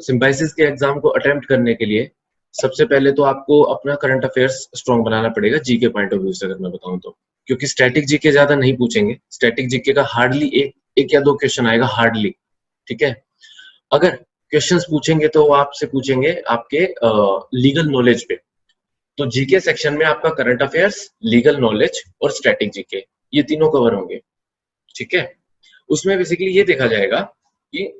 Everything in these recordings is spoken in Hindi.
सिम्बाइसिस के एग्जाम को अटेम्प्ट करने के लिए सबसे पहले तो आपको अपना करंट अफेयर्स स्ट्रॉन्ग बनाना पड़ेगा जीके पॉइंट ऑफ व्यू से, अगर मैं बताऊं तो, क्योंकि स्टैटिक जीके ज्यादा नहीं पूछेंगे। स्टैटिक जीके का हार्डली एक या दो क्वेश्चन आएगा, हार्डली। ठीक है, अगर क्वेश्चंस पूछेंगे तो वो आपसे पूछेंगे आपके लीगल नॉलेज पे। तो जीके सेक्शन में आपका करंट अफेयर्स, लीगल नॉलेज और स्टैटिक जीके, ये तीनों कवर होंगे। ठीक है, उसमें बेसिकली ये देखा जाएगा कि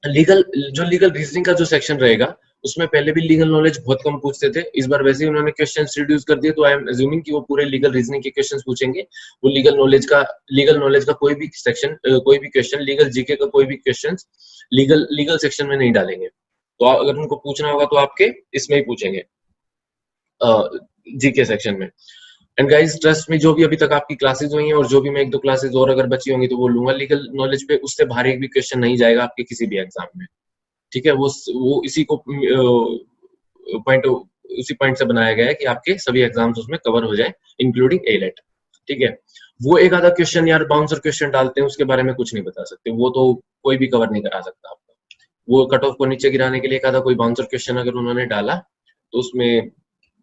लीगल रीजनिंग का जो सेक्शन रहेगा, उसमें पहले भी लीगल नॉलेज बहुत कम पूछते थे। इस बार वैसे ही उन्होंने क्वेश्चन रिड्यूस कर दिए, तो आई एम अज्यूमिंग कि वो पूरे लीगल रीजनिंग के क्वेश्चन पूछेंगे। वो लीगल नॉलेज का कोई भी सेक्शन, कोई भी क्वेश्चन, लीगल जीके का कोई भी क्वेश्चन लीगल सेक्शन में नहीं डालेंगे। तो अगर उनको पूछना होगा तो आपके इसमें ही पूछेंगे, जीके सेक्शन में। एंड गाइस ट्रस्ट में, जो भी अभी तक आपकी क्लासेस हुई हैं और जो भी मैं एक दो क्लासेस और अगर बची होंगी तो वो लूंगा लीगल नॉलेज पे, उससे बाहर एक भी क्वेश्चन नहीं जाएगा आपके किसी भी एग्जाम में। ठीक है, वो इसी को पॉइंट उसी पॉइंट से बनाया गया है कि आपके सभी एग्जाम्स उसमें कवर हो जाए, इंक्लूडिंग एलेट। ठीक है, वो एक आधा क्वेश्चन यार बाउंसर क्वेश्चन डालते हैं, उसके बारे में कुछ नहीं बता सकते, वो तो कोई भी कवर नहीं करा सकता आपका। वो कट ऑफ को नीचे गिराने के लिए एक आधा कोई बाउंसर क्वेश्चन अगर उन्होंने डाला तो उसमें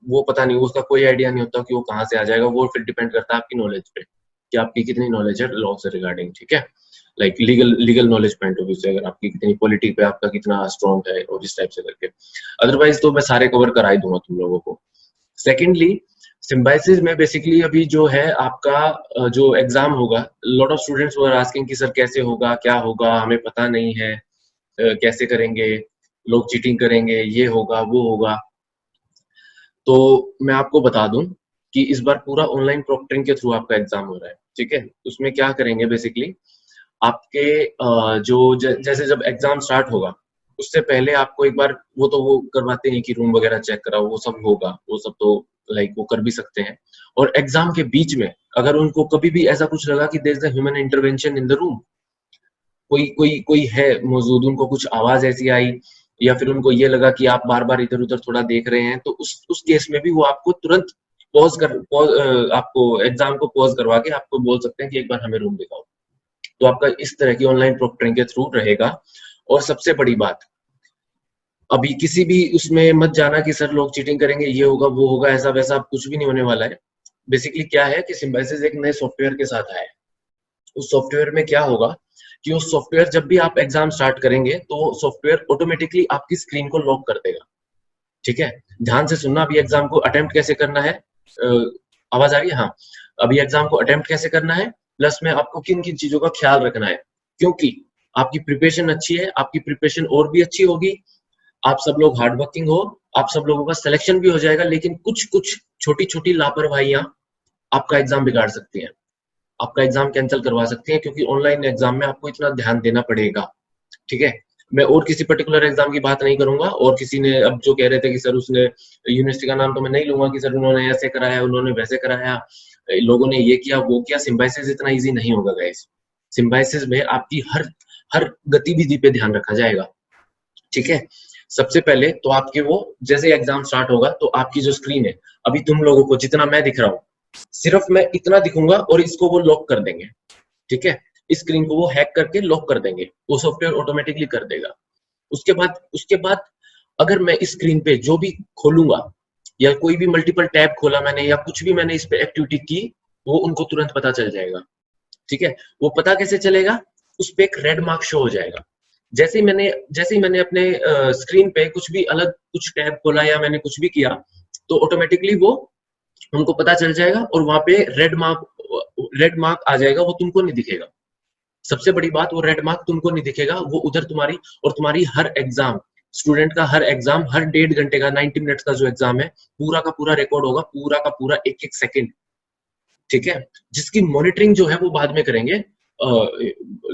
वो पता नहीं, उसका कोई आइडिया नहीं होता कि वो कहाँ से आ जाएगा। वो फिर डिपेंड करता है आपकी नॉलेज पे कि आपकी कितनी नॉलेज है लॉ से रिगार्डिंग। ठीक है, like legal knowledge point of view से, अगर आपकी कितनी पॉलिटी पे आपका कितना स्ट्रॉन्ग है और इस टाइप से करके। अदरवाइज तो मैं सारे कवर करा ही दूंगा तुम लोगों को। सेकेंडली, सिम्बाइसिस में बेसिकली अभी जो है आपका जो एग्जाम होगा, lot of students were asking कि सर कैसे होगा, क्या होगा, हमें पता नहीं है, कैसे करेंगे, लोग चीटिंग करेंगे, ये होगा वो होगा। तो मैं आपको बता दूं कि इस बार पूरा ऑनलाइन प्रॉक्टरिंग के थ्रू आपका एग्जाम हो रहा है। ठीक है, उसमें क्या करेंगे बेसिकली, आपके जैसे जब एग्जाम स्टार्ट होगा उससे पहले आपको एक बार वो करवाते हैं कि रूम वगैरह चेक कराओ, वो सब होगा, वो सब तो लाइक वो कर भी सकते हैं। और एग्जाम के बीच में अगर उनको कभी भी ऐसा कुछ लगा कि there is a human intervention in the room, कोई कोई कोई है मौजूद, उनको कुछ आवाज ऐसी आई या फिर उनको ये लगा कि आप बार बार इधर उधर थोड़ा देख रहे हैं, तो उस केस में भी वो आपको तुरंत आपको एग्जाम को पॉज करवा के आपको बोल सकते हैं कि एक बार हमें रूम दिखाओ। तो आपका इस तरह की ऑनलाइन प्रॉक्टरिंग के थ्रू रहेगा। और सबसे बड़ी बात, अभी किसी भी उसमें मत जाना कि सर लोग चीटिंग करेंगे, ये होगा वो होगा, ऐसा वैसा कुछ भी नहीं होने वाला है। बेसिकली क्या है कि सिम्बाइसिस एक नए सॉफ्टवेयर के साथ आया है। उस सॉफ्टवेयर में क्या होगा कि उस सॉफ्टवेयर जब भी आप एग्जाम स्टार्ट करेंगे तो सॉफ्टवेयर ऑटोमेटिकली आपकी स्क्रीन को लॉक कर देगा। ठीक है, ध्यान से सुनना, अभी एग्जाम को अटेम्प्ट कैसे करना है, आवाज आ रही है? हाँ, अभी एग्जाम को अटेम्प्ट कैसे करना है, प्लस में आपको किन किन चीजों का ख्याल रखना है, क्योंकि आपकी प्रिपरेशन अच्छी है, आपकी प्रिपरेशन और भी अच्छी होगी, आप सब लोग हार्ड वर्किंग हो, आप सब लोगों का सिलेक्शन भी हो जाएगा, लेकिन कुछ कुछ छोटी छोटी लापरवाहियां आपका एग्जाम बिगाड़ सकती हैं, आपका एग्जाम कैंसिल करवा सकती हैं, क्योंकि ऑनलाइन एग्जाम में आपको इतना ध्यान देना पड़ेगा। ठीक है, मैं और किसी पर्टिकुलर एग्जाम की बात नहीं करूंगा, और किसी ने अब जो कह रहे थे कि सर उसने यूनिवर्सिटी का नाम तो मैं नहीं लूंगा कि सर उन्होंने ऐसे कराया, उन्होंने वैसे कराया, लोगों ने ये किया वो किया। सिम्बाइसिस इतना इजी नहीं होगा गाइस। सिम्बाइसिस में आपकी हर गतिविधि पे ध्यान रखा जाएगा। ठीक है, सबसे पहले तो आपके वो जैसे एग्जाम स्टार्ट होगा तो आपकी जो स्क्रीन है, अभी तुम लोगों को जितना मैं दिख रहा हूँ, सिर्फ मैं इतना दिखूंगा और इसको वो लॉक कर देंगे। ठीक है, इस स्क्रीन को वो हैक करके लॉक कर देंगे, वो सॉफ्टवेयर ऑटोमेटिकली कर देगा। उसके बाद अगर मैं इस स्क्रीन पे जो भी खोलूंगा या कोई भी मल्टीपल टैब खोला मैंने या कुछ भी मैंने इस पे एक्टिविटी की, वो उनको तुरंत पता चल जाएगा। ठीक है, वो पता कैसे चलेगा, उस पे एक रेड मार्क शो हो जाएगा। जैसे ही मैंने अपने स्क्रीन पे कुछ भी अलग कुछ टैब खोला या मैंने कुछ भी किया, तो ऑटोमेटिकली वो उनको पता चल जाएगा और वहां पे रेड मार्क आ जाएगा, वो तुमको नहीं दिखेगा। सबसे बड़ी बात, वो रेड मार्क तुमको नहीं दिखेगा, वो उधर तुम्हारी हर एग्जाम, स्टूडेंट का हर एग्जाम, हर 1.5 घंटे का 90 मिनट्स का जो एग्जाम है, पूरा का पूरा रिकॉर्ड होगा, पूरा का पूरा एक एक सेकेंड। ठीक है, जिसकी मॉनिटरिंग जो है वो बाद में करेंगे,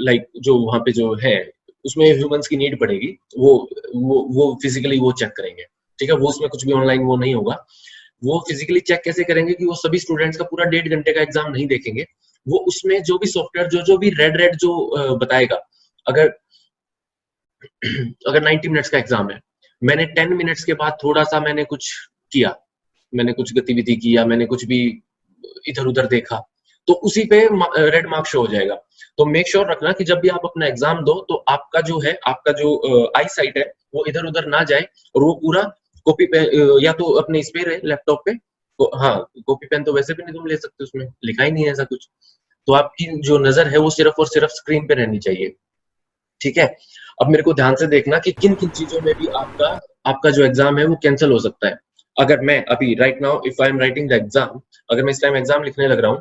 लाइक जो वहां पे जो है उसमें ह्यूमंस की नीड पड़ेगी, वो फिजिकली वो चेक करेंगे। ठीक है, वो उसमें कुछ भी ऑनलाइन वो नहीं होगा। वो फिजिकली चेक कैसे करेंगे कि वो सभी स्टूडेंट्स का पूरा 1.5 घंटे का एग्जाम नहीं देखेंगे, वो उसमें जो भी सॉफ्टवेयर जो भी रेड जो बताएगा, अगर अगर 90 मिनट्स का एग्जाम है, मैंने 10 मिनट्स के बाद थोड़ा सा मैंने कुछ किया, मैंने कुछ गतिविधि की या मैंने कुछ भी इधर उधर देखा, तो उसी पे रेड मार्क शो हो जाएगा। तो मेक श्योर रखना कि जब भी आप अपना एग्जाम दो तो आपका जो है, आपका जो आई साइट है वो इधर उधर ना जाए, और वो पूरा कॉपी पे या तो अपने इस पे रहे लैपटॉप पे, तो हाँ कॉपी पेन तो वैसे भी नहीं तुम ले सकते, उसमें लिखा ही नहीं है ऐसा कुछ, तो आपकी जो नजर है वो सिर्फ और सिर्फ स्क्रीन पे रहनी चाहिए। ठीक है, अब मेरे को ध्यान से देखना कि किन किन चीजों में भी आपका आपका जो एग्जाम है वो कैंसिल हो सकता है। अगर मैं अभी right now if I am writing the exam, अगर मैं इस टाइम एग्जाम लिखने लग रहा हूँ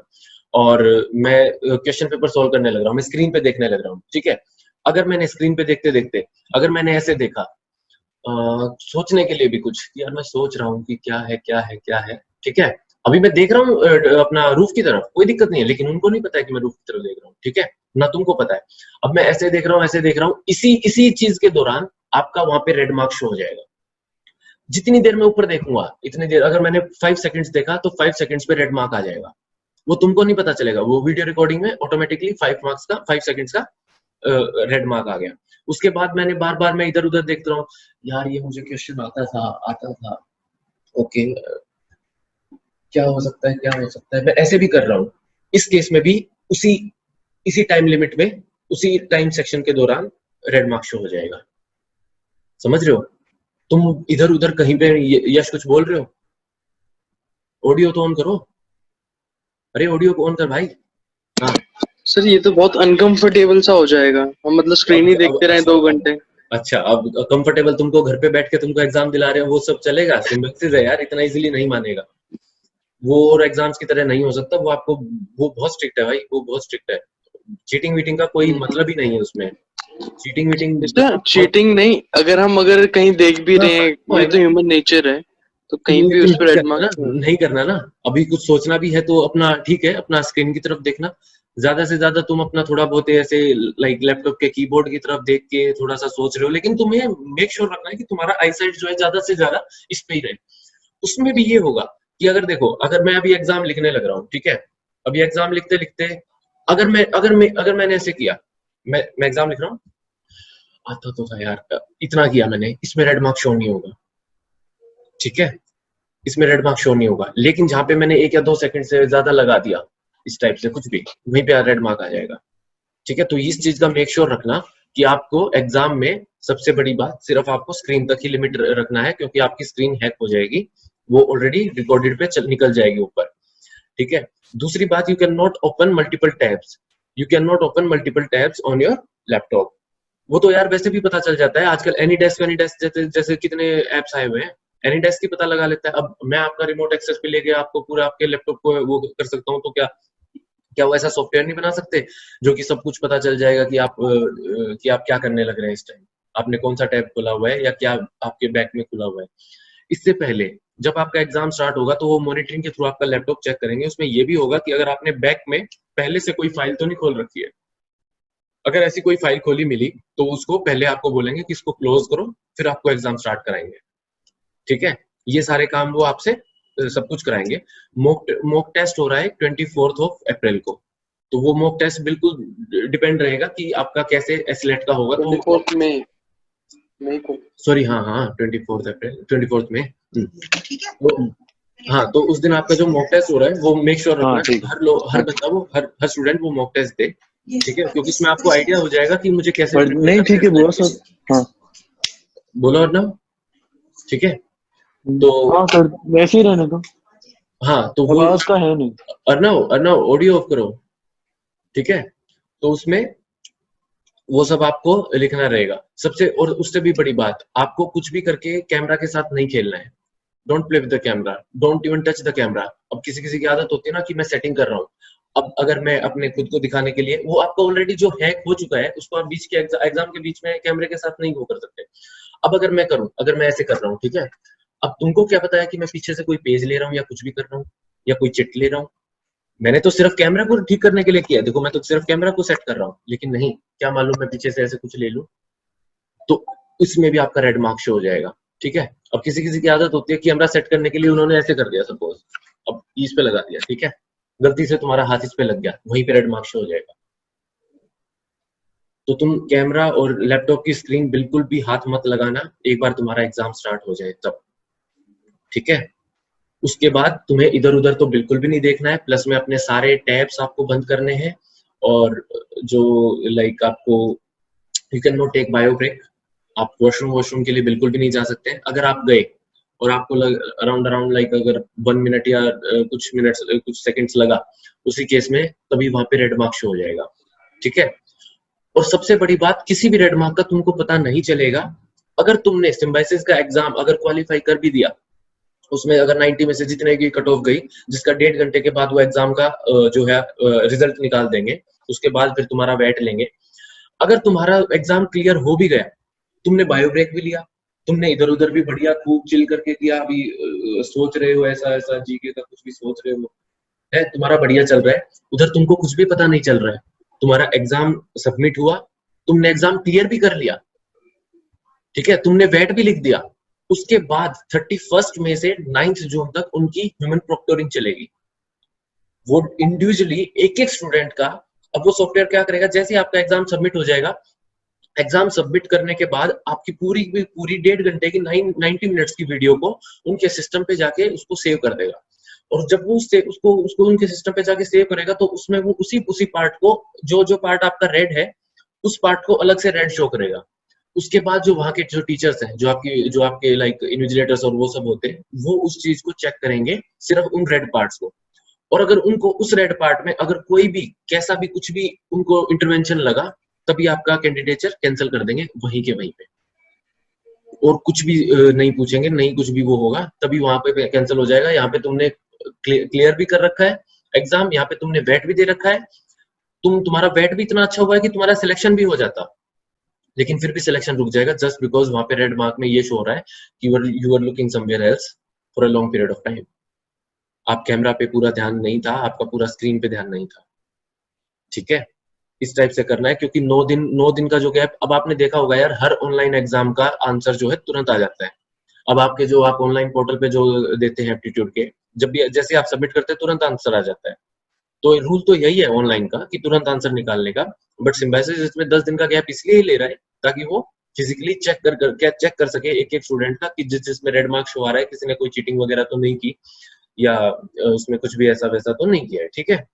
और मैं क्वेश्चन पेपर सॉल्व करने लग रहा हूँ, मैं स्क्रीन पे देखने लग रहा हूँ, ठीक है, अगर मैंने स्क्रीन पे देखते देखते अगर मैंने ऐसे देखा सोचने के लिए भी कुछ, यार मैं सोच रहा हूँ कि क्या है क्या है क्या है, ठीक है, अभी मैं देख रहा हूँ अपना रूफ की तरफ, कोई दिक्कत नहीं है, लेकिन उनको नहीं पता है कि मैं रूफ की तरफ देख रहा हूँ, ठीक है, ना तुमको पता है। अब मैं ऐसे देख रहा हूँ, ऐसे देख रहा हूँ, इसी इसी चीज के दौरान आपका वहां पे रेड मार्क शो हो जाएगा। जितनी देर मैं ऊपर देखूंगा इतनी देर, अगर मैंने 5 सेकंड्स देखा तो 5 सेकंड्स पे रेड मार्क आ जाएगा, वो तुमको नहीं पता चलेगा, वो वीडियो रिकॉर्डिंग में ऑटोमेटिकली 5 सेकंड्स का रेड मार्क आ गया। उसके बाद मैंने बार बार मैं इधर उधर देखता हूँ, यार ये मुझे क्वेश्चन आता था, ओके क्या हो सकता है, क्या हो सकता है, मैं ऐसे भी कर रहा हूँ। इस केस में भी उसी इसी टाइम लिमिट में, उसी टाइम सेक्शन के दौरान रेड मार्क शो हो जाएगा। समझ रहे हो? तुम इधर उधर कहीं पे यश कुछ बोल रहे हो? ऑडियो तो ऑन करो, अरे ऑडियो को ऑन कर भाई। हाँ सर ये तो बहुत अनकंफर्टेबल सा हो जाएगा, हम मतलब स्क्रीन ही देखते रहे 2 घंटे। अच्छा, अब कंफर्टेबल तुमको घर पे बैठ के तुमको एग्जाम दिला रहे हो वो सब चलेगा? सिंपल है यार, इतना इजीली नहीं मानेगा वो, और एग्जाम्स की तरह नहीं हो सकता वो, आपको वो बहुत स्ट्रिक्ट है भाई, वो बहुत स्ट्रिक्ट है। चीटिंग वीटिंग का कोई मतलब ही नहीं है उसमें, चीटिंग वीटिंग चीटिंग नहीं, अगर कहीं देख भी रहे हैं, ये तो ह्यूमन नेचर है, तो कहीं भी उस पर रेड मार्क नहीं करना ना। अभी कुछ सोचना भी है तो अपना ठीक है, अपना स्क्रीन की तरफ देखना, ज्यादा से ज्यादा तुम अपना थोड़ा बहुत ऐसे लाइक लैपटॉप के कीबोर्ड की तरफ देख के थोड़ा सा सोच रहे हो, लेकिन तुम्हें मेक श्योर रखना है कि तुम्हारा आई साइट जो है ज्यादा से ज्यादा इस पे ही रहे। उसमें भी ये होगा कि अगर देखो, अगर मैं अभी एग्जाम लिखने लग रहा हूँ, ठीक है, अभी एग्जाम लिखते लिखते अगर मैंने ऐसे किया, मैं एग्जाम लिख रहा हूँ, आता तो था यार, इतना किया मैंने, इसमें रेड मार्क शो नहीं होगा, ठीक है, इसमें रेड मार्क शो नहीं होगा, लेकिन जहां पे मैंने 1 या 2 सेकंड से ज्यादा लगा दिया इस टाइप से कुछ भी, वहीं पे रेड मार्क आ जाएगा। ठीक है, तो इस चीज का मेक श्योर रखना कि आपको एग्जाम में सबसे बड़ी बात सिर्फ आपको स्क्रीन तक ही लिमिट रखना है, क्योंकि आपकी स्क्रीन हैक हो जाएगी, वो ऑलरेडी रिकॉर्डेड पे निकल जाएगी ऊपर। ठीक है, दूसरी बात, you can not open multiple tabs, you can not open multiple tabs on your laptop. वो तो यार वैसे भी पता चल जाता है आजकल, एनी डेस्क जैसे कितने एप्स आए हुए हैं, एनी डेस्क ही पता लगा लेता है। अब मैं आपका रिमोट एक्सेस पे लेके आपको पूरा आपके लैपटॉप को वो कर सकता हूँ, तो क्या क्या वो ऐसा सॉफ्टवेयर नहीं बना सकते जो कि सब कुछ पता चल जाएगा कि आप क्या करने लग रहे हैं इस टाइम, आपने कौन सा टैब खोला हुआ है या क्या आपके बैक में खुला हुआ है। इससे पहले जब आपका एग्जाम स्टार्ट होगा तो वो मॉनिटरिंग के थ्रू आपका लैपटॉप चेक करेंगे, उसमें ये भी होगा कि अगर आपने बैक में पहले से कोई फाइल तो नहीं खोल रखी है, अगर ऐसी कोई फाइल खोली मिली तो उसको पहले आपको बोलेंगे कि इसको क्लोज करो, फिर आपको एग्जाम स्टार्ट कराएंगे। ठीक है, ये सारे काम वो आपसे सब कुछ कराएंगे। मॉक टेस्ट हो रहा है 24 अप्रैल को, तो वो मॉक टेस्ट बिल्कुल डिपेंड रहेगा कि आपका कैसे एसलेट का होगा। 24 मई को, सॉरी, हाँ हाँ 24 अप्रैल, 24 में। हाँ, तो उस दिन आपका जो मॉक टेस्ट हो रहा है वो मेक श्योर रखना कि हर बच्चा वो हर स्टूडेंट वो मॉक टेस्ट दे। ठीक है, क्योंकि इसमें आपको आइडिया हो जाएगा कि मुझे कैसे नहीं, ठीक है बुआ सर। हाँ बोलो अर्नव, ठीक है, तो हाँ सर वैसे ही रहने दो। हाँ, तो वो आवाज का है नहीं। अर्नव ऑडियो ऑफ करो, ठीक है, तो उसमें वो सब आपको लिखना रहेगा सबसे, और उससे भी बड़ी बात, आपको कुछ भी करके कैमरा के साथ नहीं खेलना है। Don't play with the camera, don't even touch the camera. अब किसी किसी की आदत होती है ना कि मैं सेटिंग कर रहा हूँ, अब अगर मैं अपने खुद को दिखाने के लिए, वो आपका ऑलरेडी जो हैक हो चुका है उसको आप बीच के एग्जाम के बीच में कैमरे के साथ नहीं वो कर सकते। अब अगर मैं करूँ, अगर मैं ऐसे कर रहा हूँ, ठीक है, अब तुमको क्या पता है कि मैं पीछे से कोई पेज ले रहा हूँ या कुछ भी कर रहा हूँ या कोई चिट ले रहा हूँ, मैंने तो सिर्फ कैमरा को ठीक करने के लिए किया, देखो मैं तो सिर्फ कैमरा को सेट कर रहा हूँ, लेकिन नहीं, क्या मालूम मैं पीछे से ऐसे कुछ ले लूं, तो इसमें भी आपका रेड मार्क शो हो जाएगा। ठीक है, अब किसी किसी की आदत होती है कैमरा सेट करने के लिए उन्होंने ऐसे कर दिया, सपोज अब इस पे लगा दिया, ठीक है, गलती से तुम्हारा हाथ इस पे लग गया, वहीं पे रेड मार्क शो हो जाएगा। तो तुम कैमरा और लैपटॉप की स्क्रीन बिल्कुल भी हाथ मत लगाना एक बार तुम्हारा एग्जाम स्टार्ट हो जाए तब। ठीक है, उसके बाद तुम्हें इधर उधर तो बिल्कुल भी नहीं देखना है, प्लस में अपने सारे टैब्स आपको बंद करने हैं, और जो लाइक आपको you can not take bio break, आप वॉशरूम के लिए बिल्कुल भी नहीं जा सकते। अगर आप गए और आपको अराउंड लाइक अगर 1 मिनट या कुछ मिनट्स कुछ सेकंड्स लगा, उसी केस में तभी वहां पे रेड मार्क शो हो जाएगा, ठीक है। और सबसे बड़ी बात, किसी भी रेड मार्क का तुमको पता नहीं चलेगा अगर तुमने सिम्बायोसिस का एग्जाम अगर क्वालिफाई कर भी दिया, उसमें अगर 90 में से जितने की कट ऑफ गई, जिसका 1.5 घंटे के बाद वो एग्जाम का जो है रिजल्ट निकाल देंगे, उसके बाद फिर तुम्हारा वेट लेंगे। अगर तुम्हारा एग्जाम क्लियर हो भी गया, तुमने बायो ब्रेक भी लिया, तुमने इधर उधर भी बढ़िया खूब चिल करके किया, अभी सोच रहे हो ऐसा ऐसा जीके का कुछ भी सोच रहे हो, है तुम्हारा बढ़िया चल रहा है, उधर तुमको कुछ भी पता नहीं चल रहा है, तुम्हारा एग्जाम सबमिट हुआ, तुमने एग्जाम क्लियर भी कर लिया, ठीक है, तुमने वेट भी लिख दिया, उसके बाद 31 मई से 9 जून तक उनकी ह्यूमन प्रोक्टोरिंग चलेगी। वो इंडिविजुअली एक एक स्टूडेंट का, अब वो सॉफ्टवेयर क्या करेगा, जैसे आपका एग्जाम सबमिट हो जाएगा, एग्जाम सबमिट करने के बाद आपकी पूरी 1.5 घंटे की 90 मिनट्स की वीडियो को उनके सिस्टम पे जाके उसको सेव कर देगा। और जब वो उसको उनके सिस्टम पे जाके सेव करेगा, तो उसमें वो उसी पार्ट को, जो पार्ट आपका रेड है, उस पार्ट को अलग से रेड शो करेगा। उसके बाद जो वहां के जो टीचर्स हैं, जो आपके लाइक इन्विजिलेटर्स और वो सब होते हैं, वो उस चीज को चेक करेंगे, सिर्फ उन रेड पार्ट्स को। और अगर उनको उस रेड पार्ट में अगर कोई भी कैसा भी कुछ भी उनको इंटरवेंशन लगा, तभी आपका कैंडिडेचर कैंसिल कर देंगे वहीं के वहीं पे, और कुछ भी नहीं पूछेंगे, नहीं कुछ भी वो होगा, तभी वहां पे कैंसिल हो जाएगा। यहाँ पे तुमने क्लियर भी कर रखा है एग्जाम, यहाँ पे तुमने वेट भी दे रखा है, तुम्हारा वेट भी इतना अच्छा हुआ है कि तुम्हारा सिलेक्शन भी हो जाता, लेकिन फिर भी सिलेक्शन रुक जाएगा, जस्ट बिकॉज वहां पे रेड मार्क में ये शो हो रहा है कि you are looking somewhere else for a long period of time. आप कैमरा पे पूरा ध्यान नहीं था, आपका पूरा स्क्रीन पे ध्यान नहीं था, ठीक है। इस टाइप से करना है, क्योंकि 9 दिन का जो गैप, अब आपने देखा होगा यार, हर ऑनलाइन एग्जाम का आंसर जो है तुरंत आ जाता है। अब आपके जो आप ऑनलाइन पोर्टल पे जो देते हैं एप्टीट्यूड के, जब भी जैसे आप सबमिट करते हैं तुरंत आंसर आ जाता है। तो रूल तो यही है ऑनलाइन का कि तुरंत आंसर निकालने का, बट सिम्बायोसिस इसमें 10 दिन का गैप इसलिए ले रहा है ताकि वो फिजिकली चेक कर सके एक एक स्टूडेंट का कि जिसमें रेड मार्क शो आ रहा है, किसी ने कोई चीटिंग वगैरह तो नहीं की, या उसमें कुछ भी ऐसा वैसा तो नहीं किया है, ठीक है।